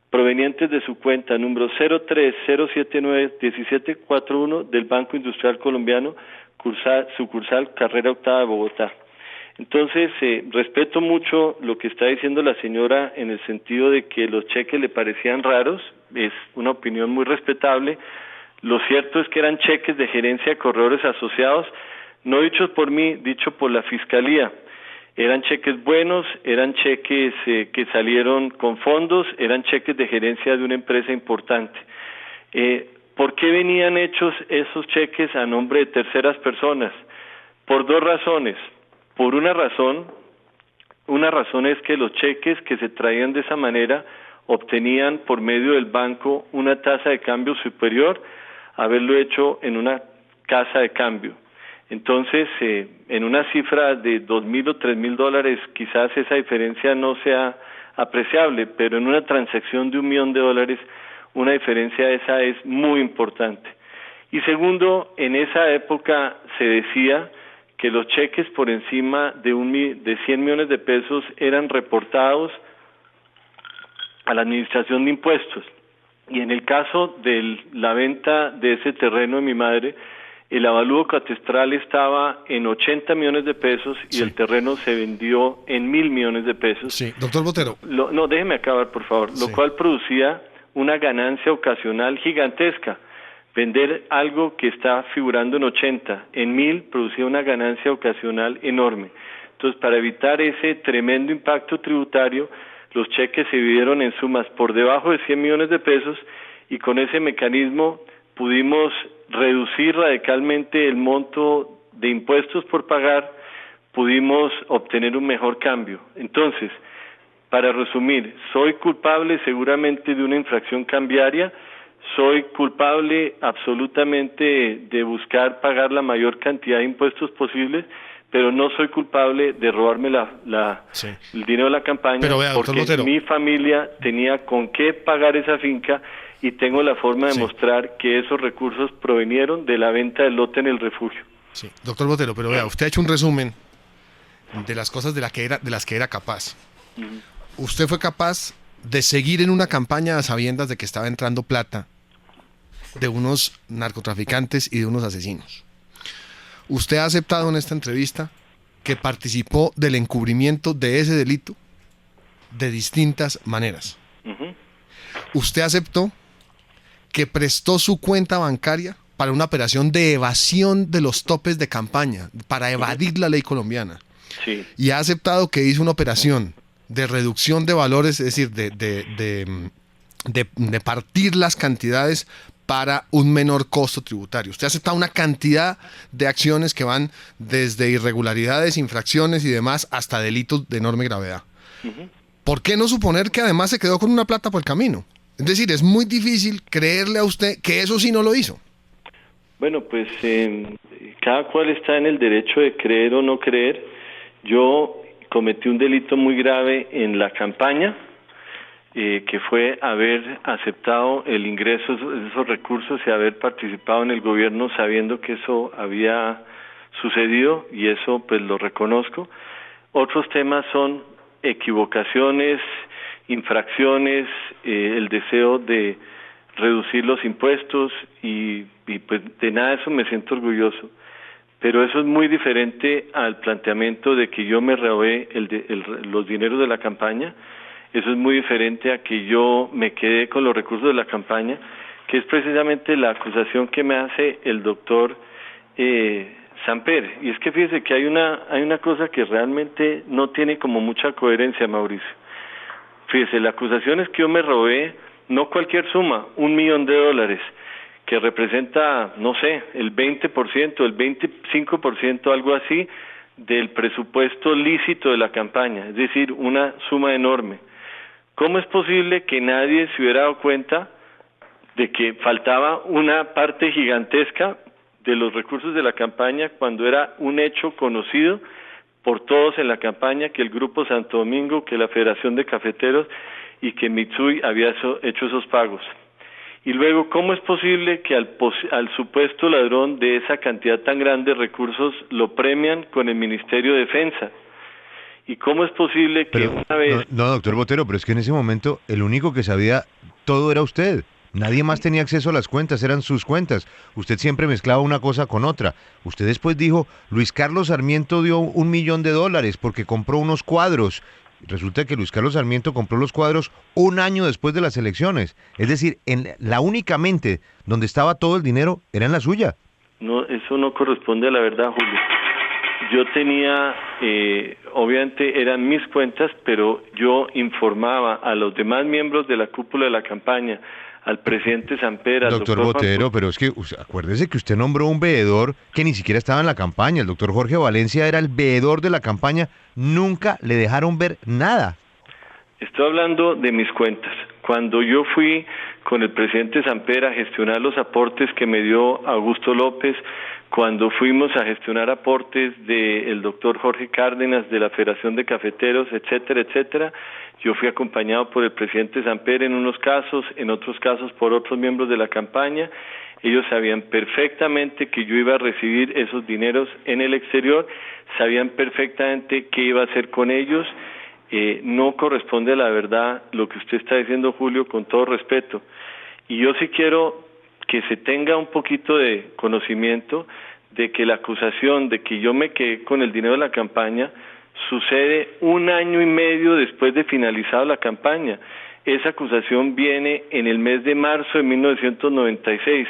provenientes de su cuenta número 030791741 del Banco Industrial Colombiano, sucursal Carrera Octava de Bogotá. Entonces, respeto mucho lo que está diciendo la señora en el sentido de que los cheques le parecían raros, es una opinión muy respetable. Lo cierto es que eran cheques de gerencia de Corredores Asociados, no dichos por mí, dicho por la Fiscalía. Eran cheques buenos, eran cheques que salieron con fondos, eran cheques de gerencia de una empresa importante. ¿Por qué venían hechos esos cheques a nombre de terceras personas? Por dos razones. Por una razón es que los cheques que se traían de esa manera obtenían por medio del banco una tasa de cambio superior a haberlo hecho en una casa de cambio. Entonces, en una cifra de $2,000 o $3,000, quizás esa diferencia no sea apreciable, pero en una transacción de $1 millón, una diferencia esa es muy importante. Y segundo, en esa época se decía que los cheques por encima de 100 millones de pesos eran reportados a la Administración de Impuestos. Y en el caso de la venta de ese terreno de mi madre, el avalúo catastral estaba en 80 millones de pesos y sí, el terreno se vendió en 1.000 millones de pesos. Sí, doctor Botero. No, déjeme acabar, por favor. Sí. Lo cual producía una ganancia ocasional gigantesca. Vender algo que está figurando en 80, en 1.000 producía una ganancia ocasional enorme. Entonces, para evitar ese tremendo impacto tributario, los cheques se dividieron en sumas por debajo de 100 millones de pesos y con ese mecanismo pudimos reducir radicalmente el monto de impuestos por pagar, pudimos obtener un mejor cambio. Entonces, para resumir, soy culpable seguramente de una infracción cambiaria, soy culpable absolutamente de buscar pagar la mayor cantidad de impuestos posibles, pero no soy culpable de robarme Sí. el dinero de la campaña, Pero vea, doctor porque Botero, mi familia tenía con qué pagar esa finca y tengo la forma de sí, mostrar que esos recursos provinieron de la venta del lote en el refugio. sí, doctor Botero, pero vea, usted ha hecho un resumen de las cosas de las que era capaz. Usted fue capaz de seguir en una campaña a sabiendas de que estaba entrando plata de unos narcotraficantes y de unos asesinos. Usted ha aceptado en esta entrevista que participó del encubrimiento de ese delito de distintas maneras. Usted aceptó que prestó su cuenta bancaria para una operación de evasión de los topes de campaña, para evadir la ley colombiana. Sí. Y ha aceptado que hizo una operación de reducción de valores, es decir, de partir las cantidades para un menor costo tributario. Usted acepta una cantidad de acciones que van desde irregularidades, infracciones y demás hasta delitos de enorme gravedad. ¿Por qué no suponer que además se quedó con una plata por el camino? Es decir, es muy difícil creerle a usted que eso sí no lo hizo. Bueno, pues cada cual está en el derecho de creer o no creer. Yo cometí un delito muy grave en la campaña, que fue haber aceptado el ingreso de esos recursos y haber participado en el gobierno sabiendo que eso había sucedido, y eso pues lo reconozco. Otros temas son equivocaciones, infracciones, el deseo de reducir los impuestos y pues de nada de eso me siento orgulloso. Pero eso es muy diferente al planteamiento de que yo me robé los dineros de la campaña. Eso es muy diferente a que yo me quedé con los recursos de la campaña, que es precisamente la acusación que me hace el doctor Samper. Y es que fíjese que hay una cosa que realmente no tiene como mucha coherencia, Mauricio. Fíjese, la acusación es que yo me robé no cualquier suma, $1.000.000, que representa, no sé, el 20%, el 25%, algo así, del presupuesto lícito de la campaña, es decir, una suma enorme. ¿Cómo es posible que nadie se hubiera dado cuenta de que faltaba una parte gigantesca de los recursos de la campaña cuando era un hecho conocido por todos en la campaña, que el Grupo Santo Domingo, que la Federación de Cafeteros y que Mitsui había hecho esos pagos? Y luego, ¿cómo es posible que al supuesto ladrón de esa cantidad tan grande de recursos lo premian con el Ministerio de Defensa? ¿Y cómo es posible que una vez... No, doctor Botero, pero es que en ese momento el único que sabía todo era usted. Nadie más tenía acceso a las cuentas, eran sus cuentas. Usted siempre mezclaba una cosa con otra. Usted después dijo, Luis Carlos Sarmiento dio $1.000.000 porque compró unos cuadros. Resulta que Luis Carlos Sarmiento compró los cuadros un año después de las elecciones. Es decir, la única mente donde estaba todo el dinero era en la suya. No, eso no corresponde a la verdad, Julio. Yo tenía, obviamente eran mis cuentas, pero yo informaba a los demás miembros de la cúpula de la campaña, al presidente Samper, al doctor Botero, pero es que acuérdese que usted nombró un veedor que ni siquiera estaba en la campaña. El doctor Jorge Valencia era el veedor de la campaña. Nunca le dejaron ver nada. Estoy hablando de mis cuentas. Cuando yo fui con el presidente Samper a gestionar los aportes que me dio Augusto López, cuando fuimos a gestionar aportes del doctor Jorge Cárdenas de la Federación de Cafeteros, etcétera, etcétera, yo fui acompañado por el presidente Samper en unos casos, en otros casos por otros miembros de la campaña. Ellos sabían perfectamente que yo iba a recibir esos dineros en el exterior, sabían perfectamente qué iba a hacer con ellos. No corresponde a la verdad lo que usted está diciendo, Julio, con todo respeto. Y yo sí quiero que se tenga un poquito de conocimiento de que la acusación de que yo me quedé con el dinero de la campaña sucede 1 año y medio después de finalizada la campaña. Esa acusación viene en el mes de marzo de 1996.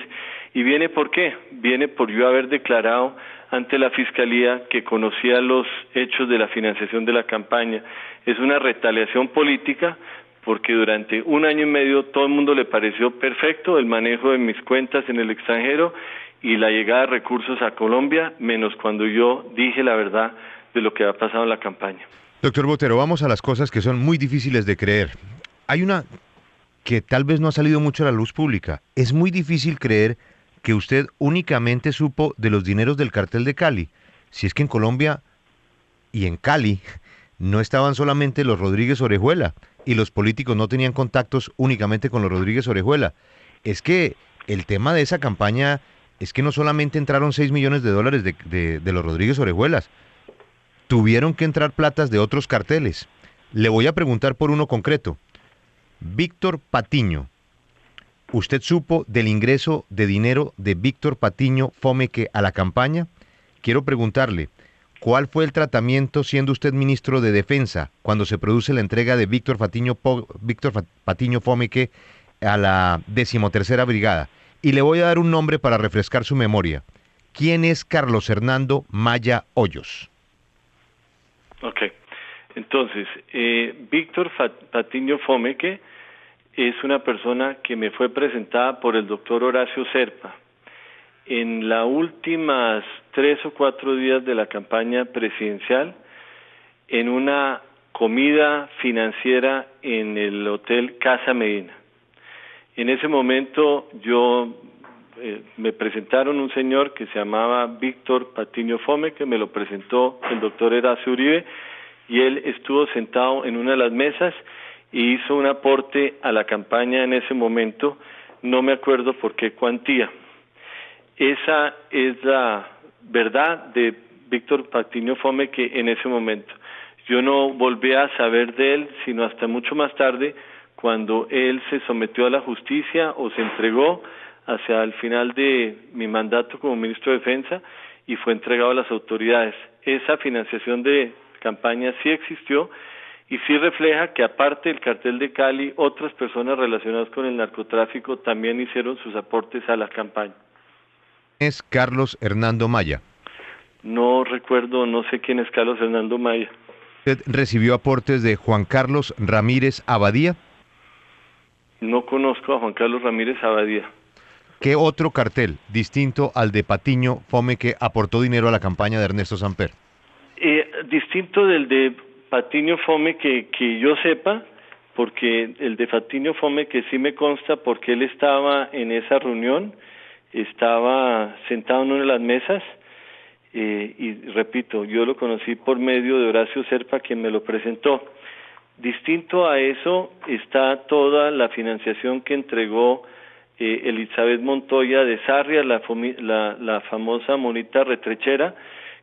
¿Y viene por qué? Viene por yo haber declarado ante la Fiscalía que conocía los hechos de la financiación de la campaña. Es una retaliación política porque durante 1 año y medio todo el mundo le pareció perfecto el manejo de mis cuentas en el extranjero y la llegada de recursos a Colombia, menos cuando yo dije la verdad de lo que ha pasado en la campaña. Doctor Botero, vamos a las cosas que son muy difíciles de creer. Hay una que tal vez no ha salido mucho a la luz pública. Es muy difícil creer que usted únicamente supo de los dineros del cartel de Cali. Si es que en Colombia y en Cali no estaban solamente los Rodríguez Orejuela y los políticos no tenían contactos únicamente con los Rodríguez Orejuela. Es que el tema de esa campaña es que no solamente entraron $6 millones de los Rodríguez Orejuelas, tuvieron que entrar platas de otros carteles. Le voy a preguntar por uno concreto. Víctor Patiño. ¿Usted supo del ingreso de dinero de Víctor Patiño Fomeque a la campaña? Quiero preguntarle, ¿cuál fue el tratamiento siendo usted ministro de Defensa cuando se produce la entrega de Víctor Patiño Fomeque a la 13ª Brigada? Y le voy a dar un nombre para refrescar su memoria. ¿Quién es Carlos Hernando Maya Hoyos? Ok. Entonces, Víctor Patiño Fomeque es una persona que me fue presentada por el doctor Horacio Serpa. En las últimas 3 o 4 días de la campaña presidencial, en una comida financiera en el Hotel Casa Medina. En ese momento me presentaron un señor que se llamaba Víctor Patiño Fomeque, me lo presentó el doctor Horacio Uribe, y él estuvo sentado en una de las mesas y hizo un aporte a la campaña en ese momento, no me acuerdo por qué cuantía. Esa es la verdad de Víctor Patiño Fomeque en ese momento. Yo no volví a saber de él sino hasta mucho más tarde, cuando él se sometió a la justicia o se entregó hacia el final de mi mandato como ministro de Defensa y fue entregado a las autoridades. Esa financiación de campaña sí existió y sí refleja que aparte del cartel de Cali, otras personas relacionadas con el narcotráfico también hicieron sus aportes a la campaña. Es Carlos Hernando Maya. No recuerdo, no sé quién es Carlos Hernando Maya. ¿Usted recibió aportes de Juan Carlos Ramírez Abadía? No conozco a Juan Carlos Ramírez Abadía. ¿Qué otro cartel, distinto al de Patiño Fomeque, aportó dinero a la campaña de Ernesto Samper? Distinto del de Patiño Fomeque que yo sepa, porque el de Patiño Fomeque sí me consta porque él estaba en esa reunión, estaba sentado en una de las mesas, y repito, yo lo conocí por medio de Horacio Serpa, quien me lo presentó. Distinto a eso está toda la financiación que entregó Elizabeth Montoya de Sarria, la famosa monita retrechera,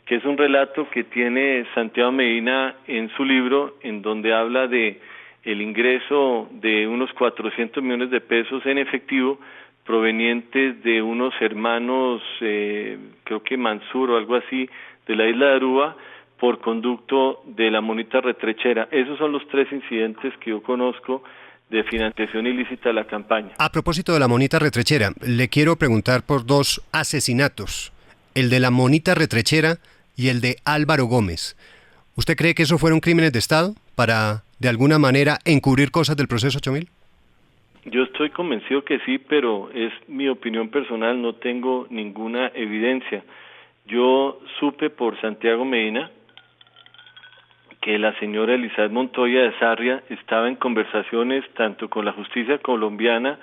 que es un relato que tiene Santiago Medina en su libro, en donde habla de el ingreso de unos 400 millones de pesos en efectivo provenientes de unos hermanos, creo que Mansur o algo así, de la isla de Aruba, por conducto de la monita retrechera. Esos son los 3 incidentes que yo conozco de financiación ilícita de la campaña. A propósito de la monita retrechera, le quiero preguntar por 2 asesinatos, el de la monita retrechera y el de Álvaro Gómez. ¿Usted cree que esos fueron crímenes de Estado para, de alguna manera, encubrir cosas del proceso 8000? Yo estoy convencido que sí, pero es mi opinión personal, no tengo ninguna evidencia. Yo supe por Santiago Medina que la señora Elizabeth Montoya de Sarria estaba en conversaciones tanto con la justicia colombiana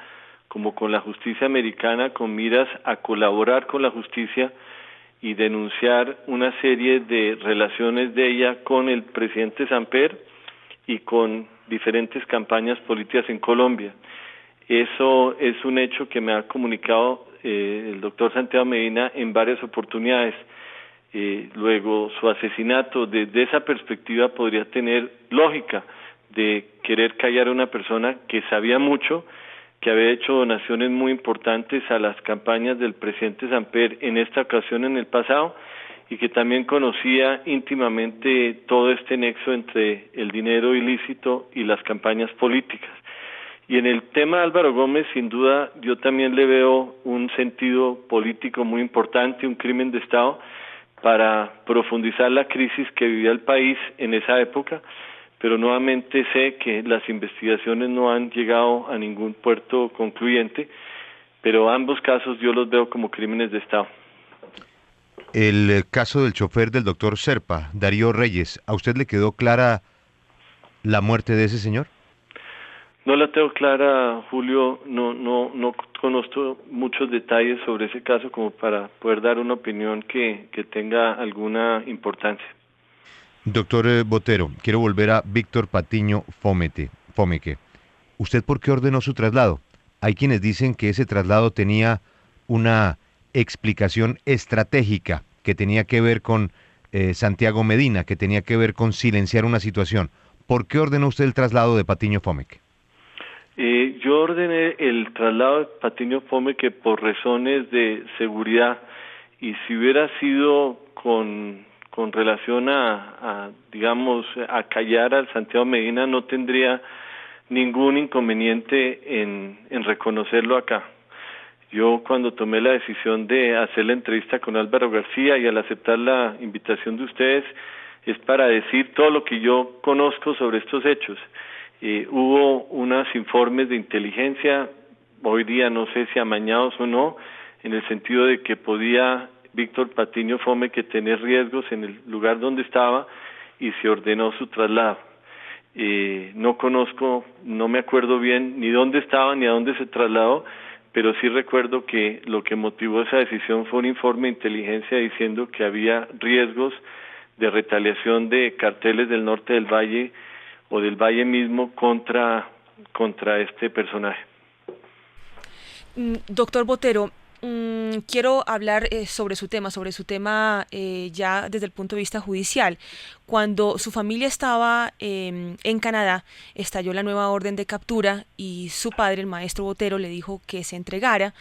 como con la justicia americana con miras a colaborar con la justicia y denunciar una serie de relaciones de ella con el presidente Samper y con diferentes campañas políticas en Colombia. Eso es un hecho que me ha comunicado el doctor Santiago Medina en varias oportunidades. Luego, su asesinato desde esa perspectiva podría tener lógica de querer callar a una persona que sabía mucho, que había hecho donaciones muy importantes a las campañas del presidente Samper en esta ocasión en el pasado y que también conocía íntimamente todo este nexo entre el dinero ilícito y las campañas políticas. Y en el tema de Álvaro Gómez, sin duda, yo también le veo un sentido político muy importante, un crimen de Estado, para profundizar la crisis que vivía el país en esa época, pero nuevamente sé que las investigaciones no han llegado a ningún puerto concluyente, pero ambos casos yo los veo como crímenes de Estado. El caso del chofer del doctor Serpa, Darío Reyes, ¿a usted le quedó clara la muerte de ese señor? No la tengo clara, Julio, no conozco muchos detalles sobre ese caso como para poder dar una opinión que tenga alguna importancia. Doctor Botero, quiero volver a Víctor Patiño Fomeque. ¿Usted por qué ordenó su traslado? Hay quienes dicen que ese traslado tenía una explicación estratégica que tenía que ver con Santiago Medina, que tenía que ver con silenciar una situación. ¿Por qué ordenó usted el traslado de Patiño Fomeque? Yo ordené el traslado de Patiño Fomeque por razones de seguridad, y si hubiera sido con relación digamos, a callar al Santiago Medina, no tendría ningún inconveniente en reconocerlo acá. Yo cuando tomé la decisión de hacer la entrevista con Álvaro García y al aceptar la invitación de ustedes, es para decir todo lo que yo conozco sobre estos hechos. Hubo unos informes de inteligencia, hoy día no sé si amañados o no, en el sentido de que podía Víctor Patiño Fome que tener riesgos en el lugar donde estaba y se ordenó su traslado. No conozco, no me acuerdo bien ni dónde estaba ni a dónde se trasladó, pero sí recuerdo que lo que motivó esa decisión fue un informe de inteligencia diciendo que había riesgos de retaliación de carteles del norte del valle o del valle mismo contra este personaje. Doctor Botero, quiero hablar sobre su tema ya desde el punto de vista judicial. Cuando su familia estaba en Canadá, estalló la nueva orden de captura y su padre, el maestro Botero, le dijo que se entregara,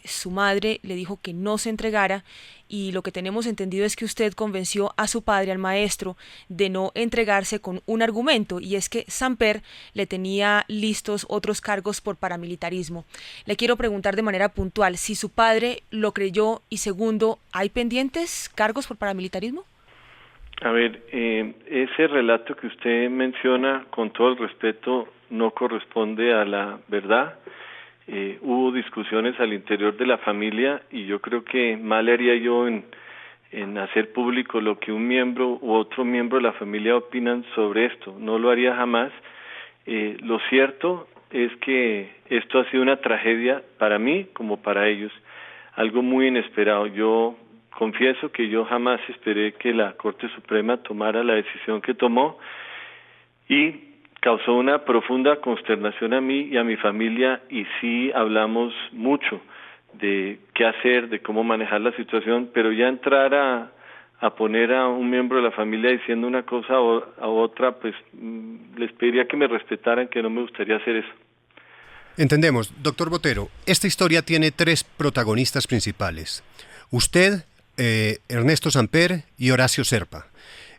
su madre le dijo que no se entregara, y lo que tenemos entendido es que usted convenció a su padre, al maestro, de no entregarse con un argumento, y es que Samper le tenía listos otros cargos por paramilitarismo. Le quiero preguntar de manera puntual si su padre lo creyó, y segundo, ¿hay pendientes cargos por paramilitarismo? A ver, ese relato que usted menciona, con todo el respeto, no corresponde a la verdad. Hubo discusiones al interior de la familia y yo creo que mal haría yo en hacer público lo que un miembro u otro miembro de la familia opinan sobre esto. No lo haría jamás. Lo cierto es que esto ha sido una tragedia para mí como para ellos, algo muy inesperado. Yo confieso que yo jamás esperé que la Corte Suprema tomara la decisión que tomó y causó una profunda consternación a mí y a mi familia, y sí hablamos mucho de qué hacer, de cómo manejar la situación, pero ya entrar a poner a un miembro de la familia diciendo una cosa a otra, pues les pediría que me respetaran, que no me gustaría hacer eso. Entendemos. Doctor Botero, esta historia tiene tres protagonistas principales. Usted, Ernesto Samper y Horacio Serpa.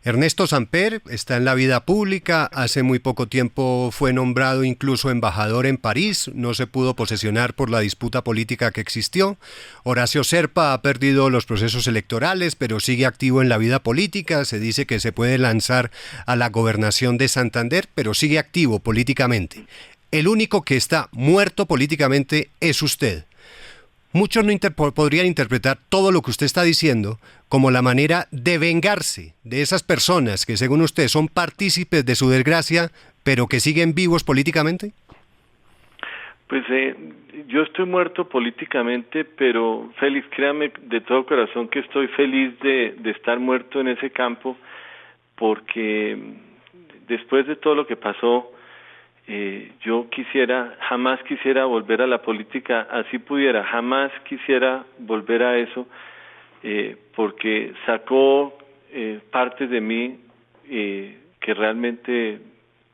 Ernesto Samper está en la vida pública, hace muy poco tiempo fue nombrado incluso embajador en París, no se pudo posesionar por la disputa política que existió. Horacio Serpa ha perdido los procesos electorales, pero sigue activo en la vida política, se dice que se puede lanzar a la gobernación de Santander, pero sigue activo políticamente. El único que está muerto políticamente es usted. Muchos no podrían interpretar todo lo que usted está diciendo como la manera de vengarse de esas personas que, según usted, son partícipes de su desgracia, pero que siguen vivos políticamente. Pues yo estoy muerto políticamente, pero Félix, créame de todo corazón que estoy feliz de estar muerto en ese campo, porque después de todo lo que pasó, yo jamás quisiera volver a la política, así pudiera, jamás quisiera volver a eso, porque sacó partes de mí que realmente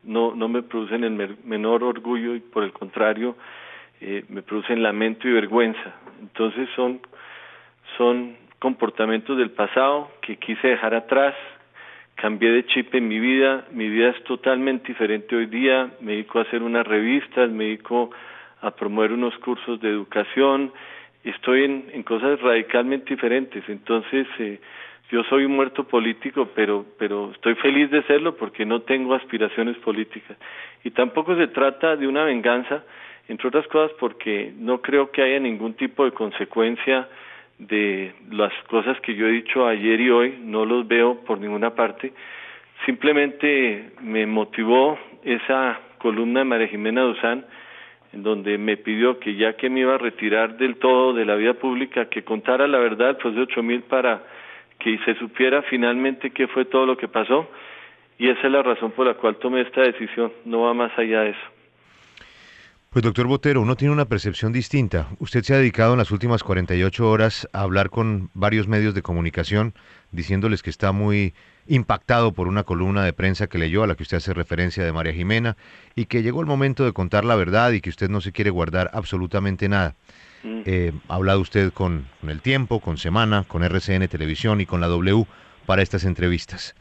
no me producen el menor orgullo y por el contrario me producen lamento y vergüenza. Entonces son comportamientos del pasado que quise dejar atrás. Cambié de chip en mi vida es totalmente diferente hoy día, me dedico a hacer unas revistas, me dedico a promover unos cursos de educación, estoy en cosas radicalmente diferentes. Entonces yo soy un muerto político, pero estoy feliz de serlo porque no tengo aspiraciones políticas. Y tampoco se trata de una venganza, entre otras cosas porque no creo que haya ningún tipo de consecuencia de las cosas que yo he dicho ayer y hoy, no los veo por ninguna parte. Simplemente me motivó esa columna de María Jimena Duzán, en donde me pidió que ya que me iba a retirar del todo de la vida pública, que contara la verdad al proceso 8000 para que se supiera finalmente qué fue todo lo que pasó, y esa es la razón por la cual tomé esta decisión, no va más allá de eso. Pues doctor Botero, uno tiene una percepción distinta. Usted se ha dedicado en las últimas 48 horas a hablar con varios medios de comunicación, diciéndoles que está muy impactado por una columna de prensa que leyó, a la que usted hace referencia, de María Jimena, y que llegó el momento de contar la verdad y que usted no se quiere guardar absolutamente nada. Ha hablado usted con El Tiempo, con Semana, con RCN Televisión y con la W para estas entrevistas.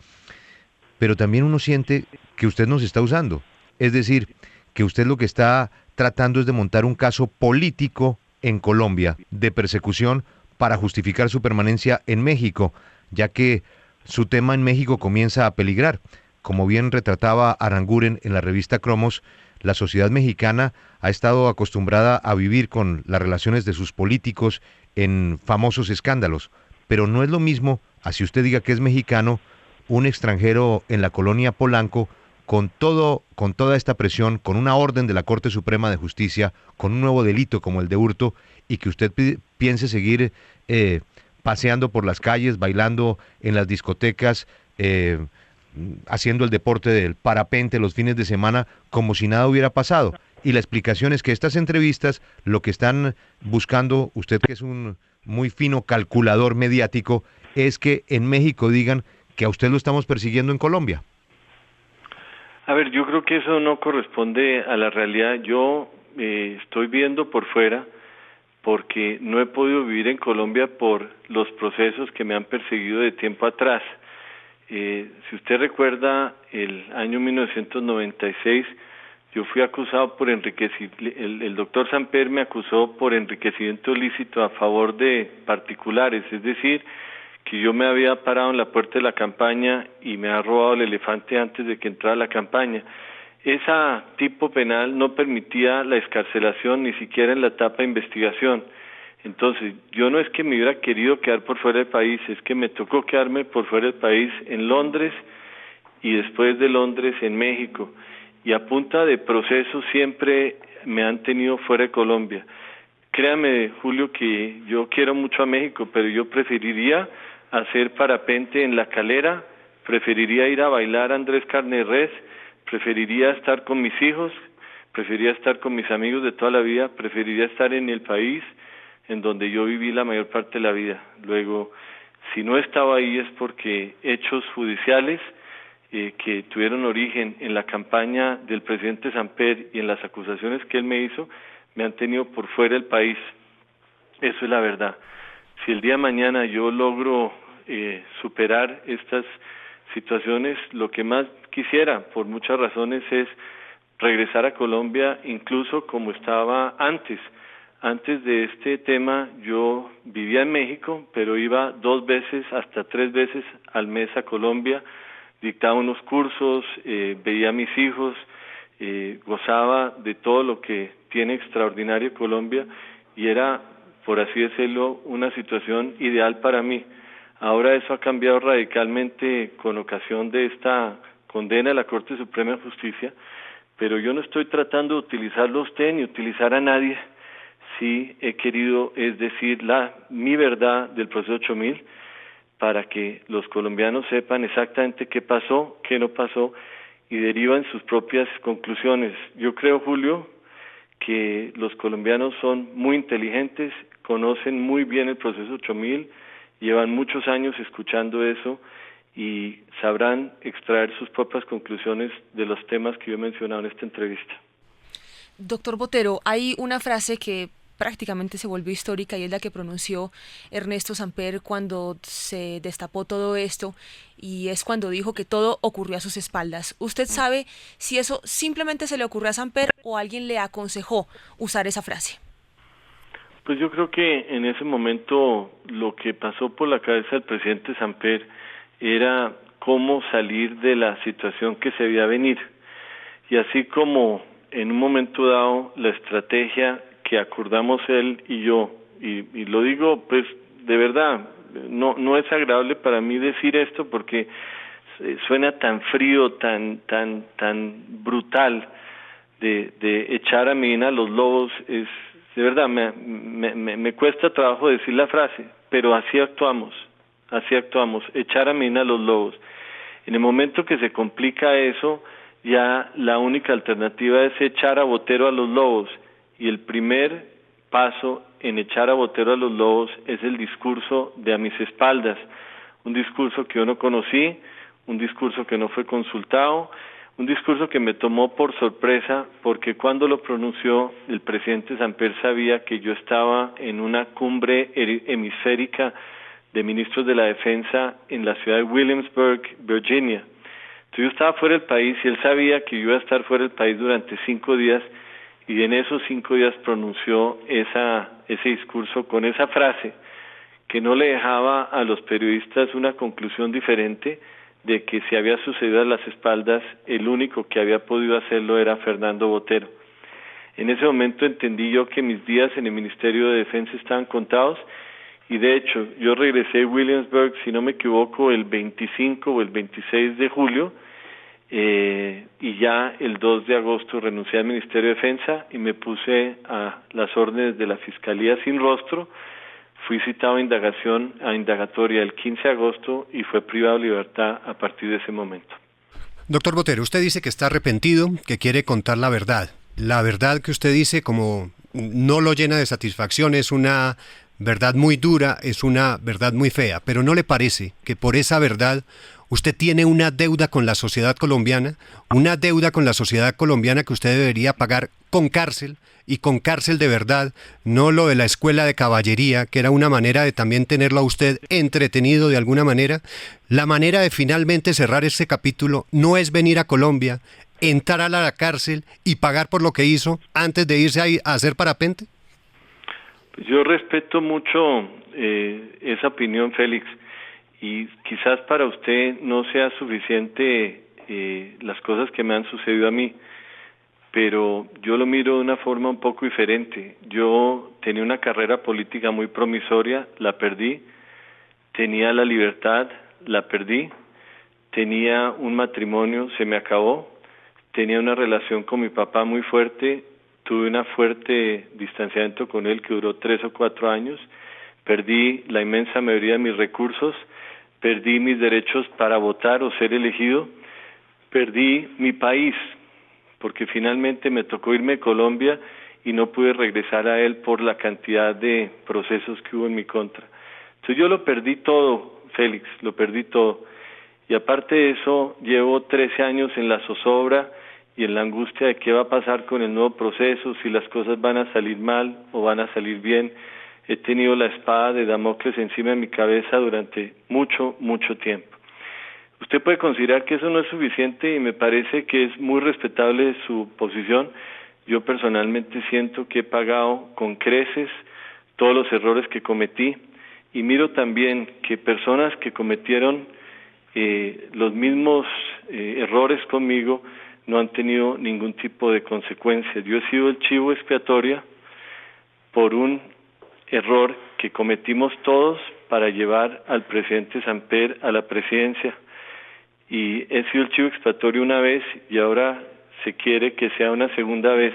Pero también uno siente que usted nos está usando, es decir, que usted lo que está tratando es de montar un caso político en Colombia de persecución para justificar su permanencia en México, ya que su tema en México comienza a peligrar. Como bien retrataba Aranguren en la revista Cromos, la sociedad mexicana ha estado acostumbrada a vivir con las relaciones de sus políticos en famosos escándalos, pero no es lo mismo, así usted diga que es mexicano, un extranjero en la colonia Polanco con toda esta presión, con una orden de la Corte Suprema de Justicia, con un nuevo delito como el de hurto, y que usted piense seguir paseando por las calles, bailando en las discotecas, haciendo el deporte del parapente los fines de semana como si nada hubiera pasado. Y la explicación es que estas entrevistas lo que están buscando, usted que es un muy fino calculador mediático, es que en México digan que a usted lo estamos persiguiendo en Colombia. A ver, yo creo que eso no corresponde a la realidad. Yo estoy viendo por fuera porque no he podido vivir en Colombia por los procesos que me han perseguido de tiempo atrás. Si usted recuerda, el año 1996 yo fui acusado por el doctor Samper me acusó por enriquecimiento ilícito a favor de particulares, es decir, que yo me había parado en la puerta de la campaña y me había robado el elefante antes de que entrara la campaña. Ese tipo penal no permitía la excarcelación ni siquiera en la etapa de investigación. Entonces, yo no es que me hubiera querido quedar por fuera del país, es que me tocó quedarme por fuera del país en Londres y después de Londres en México. Y a punta de procesos siempre me han tenido fuera de Colombia. Créame, Julio, que yo quiero mucho a México, pero yo preferiría hacer parapente en La Calera, preferiría ir a bailar a Andrés Carne de Res, preferiría estar con mis hijos, preferiría estar con mis amigos de toda la vida, preferiría estar en el país en donde yo viví la mayor parte de la vida. Luego, si no estaba ahí es porque hechos judiciales que tuvieron origen en la campaña del presidente Samper y en las acusaciones que él me hizo, me han tenido por fuera del país. Eso es la verdad. Si el día de mañana yo logro superar estas situaciones, lo que más quisiera, por muchas razones, es regresar a Colombia incluso como estaba antes. Antes de este tema yo vivía en México, pero iba 2 veces hasta 3 veces al mes a Colombia, dictaba unos cursos, veía a mis hijos, gozaba de todo lo que tiene extraordinario Colombia y era, por así decirlo, una situación ideal para mí. Ahora eso ha cambiado radicalmente con ocasión de esta condena de la Corte Suprema de Justicia, pero yo no estoy tratando de utilizarlo a usted ni utilizar a nadie. Sí he querido, es decir, mi verdad del proceso 8000 para que los colombianos sepan exactamente qué pasó, qué no pasó y derivan sus propias conclusiones. Yo creo, Julio, que los colombianos son muy inteligentes, conocen muy bien el proceso 8000, llevan muchos años escuchando eso y sabrán extraer sus propias conclusiones de los temas que yo he mencionado en esta entrevista. Doctor Botero, hay una frase que prácticamente se volvió histórica y es la que pronunció Ernesto Samper cuando se destapó todo esto y es cuando dijo que todo ocurrió a sus espaldas. ¿Usted sabe si eso simplemente se le ocurrió a Samper o alguien le aconsejó usar esa frase? Pues yo creo que en ese momento lo que pasó por la cabeza del presidente Samper era cómo salir de la situación que se veía venir. Y así como en un momento dado la estrategia que acordamos él y yo, y lo digo pues de verdad, no es agradable para mí decir esto porque suena tan frío, tan brutal de echar a Medina a los lobos, es de verdad, me cuesta trabajo decir la frase, pero así actuamos, echar a Medina a los lobos. En el momento que se complica eso, ya la única alternativa es echar a Botero a los lobos, y el primer paso en echar a Botero a los lobos es el discurso de a mis espaldas, un discurso que yo no conocí, un discurso que no fue consultado, un discurso que me tomó por sorpresa porque cuando lo pronunció el presidente Samper sabía que yo estaba en una cumbre hemisférica de ministros de la defensa en la ciudad de Williamsburg, Virginia. Entonces yo estaba fuera del país y él sabía que yo iba a estar fuera del país durante 5 días y en esos 5 días pronunció ese discurso con esa frase que no le dejaba a los periodistas una conclusión diferente de que si había sucedido a las espaldas, el único que había podido hacerlo era Fernando Botero. En ese momento entendí yo que mis días en el Ministerio de Defensa estaban contados, y de hecho yo regresé a Williamsburg, si no me equivoco, el 25 o el 26 de julio, y ya el 2 de agosto renuncié al Ministerio de Defensa y me puse a las órdenes de la Fiscalía sin rostro. Fui citado a indagatoria el 15 de agosto y fue privado de libertad a partir de ese momento. Doctor Botero, usted dice que está arrepentido, que quiere contar la verdad. La verdad que usted dice como no lo llena de satisfacción, es una verdad muy dura, es una verdad muy fea, pero ¿no le parece que por esa verdad usted tiene una deuda con la sociedad colombiana? Una deuda con la sociedad colombiana que usted debería pagar con cárcel, y con cárcel de verdad, no lo de la escuela de caballería, que era una manera de también tenerlo a usted entretenido de alguna manera. La manera de finalmente cerrar este capítulo no es venir a Colombia, entrar a la cárcel y pagar por lo que hizo antes de irse a hacer parapente. Yo respeto mucho esa opinión, Félix, y quizás para usted no sea suficiente las cosas que me han sucedido a mí, pero yo lo miro de una forma un poco diferente. Yo tenía una carrera política muy promisoria, la perdí. Tenía la libertad, la perdí. Tenía un matrimonio, se me acabó. Tenía una relación con mi papá muy fuerte. Tuve un fuerte distanciamiento con él que duró 3 o 4 años. Perdí la inmensa mayoría de mis recursos. Perdí mis derechos para votar o ser elegido. Perdí mi país, porque finalmente me tocó irme a Colombia y no pude regresar a él por la cantidad de procesos que hubo en mi contra. Entonces yo lo perdí todo, Félix, lo perdí todo. Y aparte de eso, llevo 13 años en la zozobra y en la angustia de qué va a pasar con el nuevo proceso, si las cosas van a salir mal o van a salir bien. He tenido la espada de Damocles encima de mi cabeza durante mucho, mucho tiempo. Usted puede considerar que eso no es suficiente y me parece que es muy respetable su posición. Yo personalmente siento que he pagado con creces todos los errores que cometí y miro también que personas que cometieron los mismos errores conmigo no han tenido ningún tipo de consecuencias. Yo he sido el chivo expiatorio por un error que cometimos todos para llevar al presidente Samper a la presidencia. Y he sido el chivo expiatorio una vez y ahora se quiere que sea una segunda vez.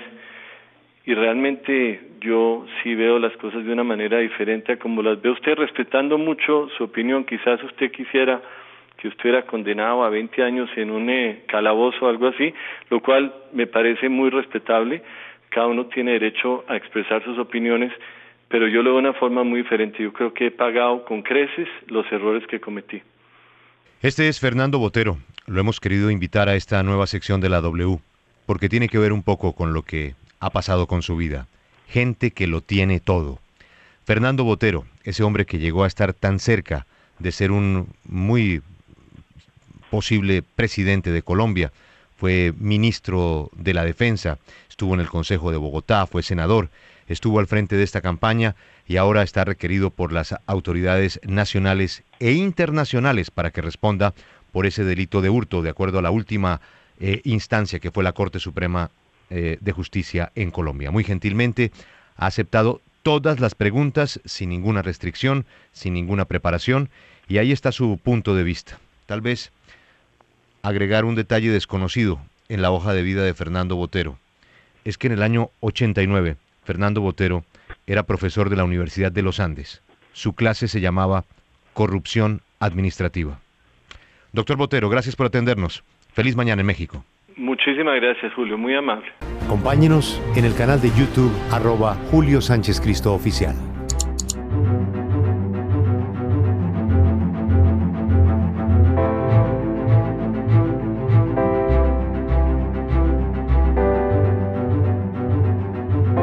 Y realmente yo sí veo las cosas de una manera diferente a como las ve usted, respetando mucho su opinión. Quizás usted quisiera que usted era condenado a 20 años en un calabozo o algo así, lo cual me parece muy respetable. Cada uno tiene derecho a expresar sus opiniones, pero yo lo veo de una forma muy diferente. Yo creo que he pagado con creces los errores que cometí. Este es Fernando Botero. Lo hemos querido invitar a esta nueva sección de la W, porque tiene que ver un poco con lo que ha pasado con su vida. Gente que lo tiene todo. Fernando Botero, ese hombre que llegó a estar tan cerca de ser un muy posible presidente de Colombia, fue ministro de la Defensa, estuvo en el Consejo de Bogotá, fue senador, estuvo al frente de esta campaña y ahora está requerido por las autoridades nacionales e internacionales para que responda por ese delito de hurto, de acuerdo a la última instancia que fue la Corte Suprema de Justicia en Colombia. Muy gentilmente ha aceptado todas las preguntas sin ninguna restricción, sin ninguna preparación, y ahí está su punto de vista. Tal vez agregar un detalle desconocido en la hoja de vida de Fernando Botero es que en el año 89 Fernando Botero era profesor de la Universidad de los Andes. Su clase se llamaba Corrupción Administrativa. Doctor Botero, gracias por atendernos. Feliz mañana en México. Muchísimas gracias, Julio, muy amable. Acompáñenos en el canal de YouTube @Julio Sánchez Cristo Oficial.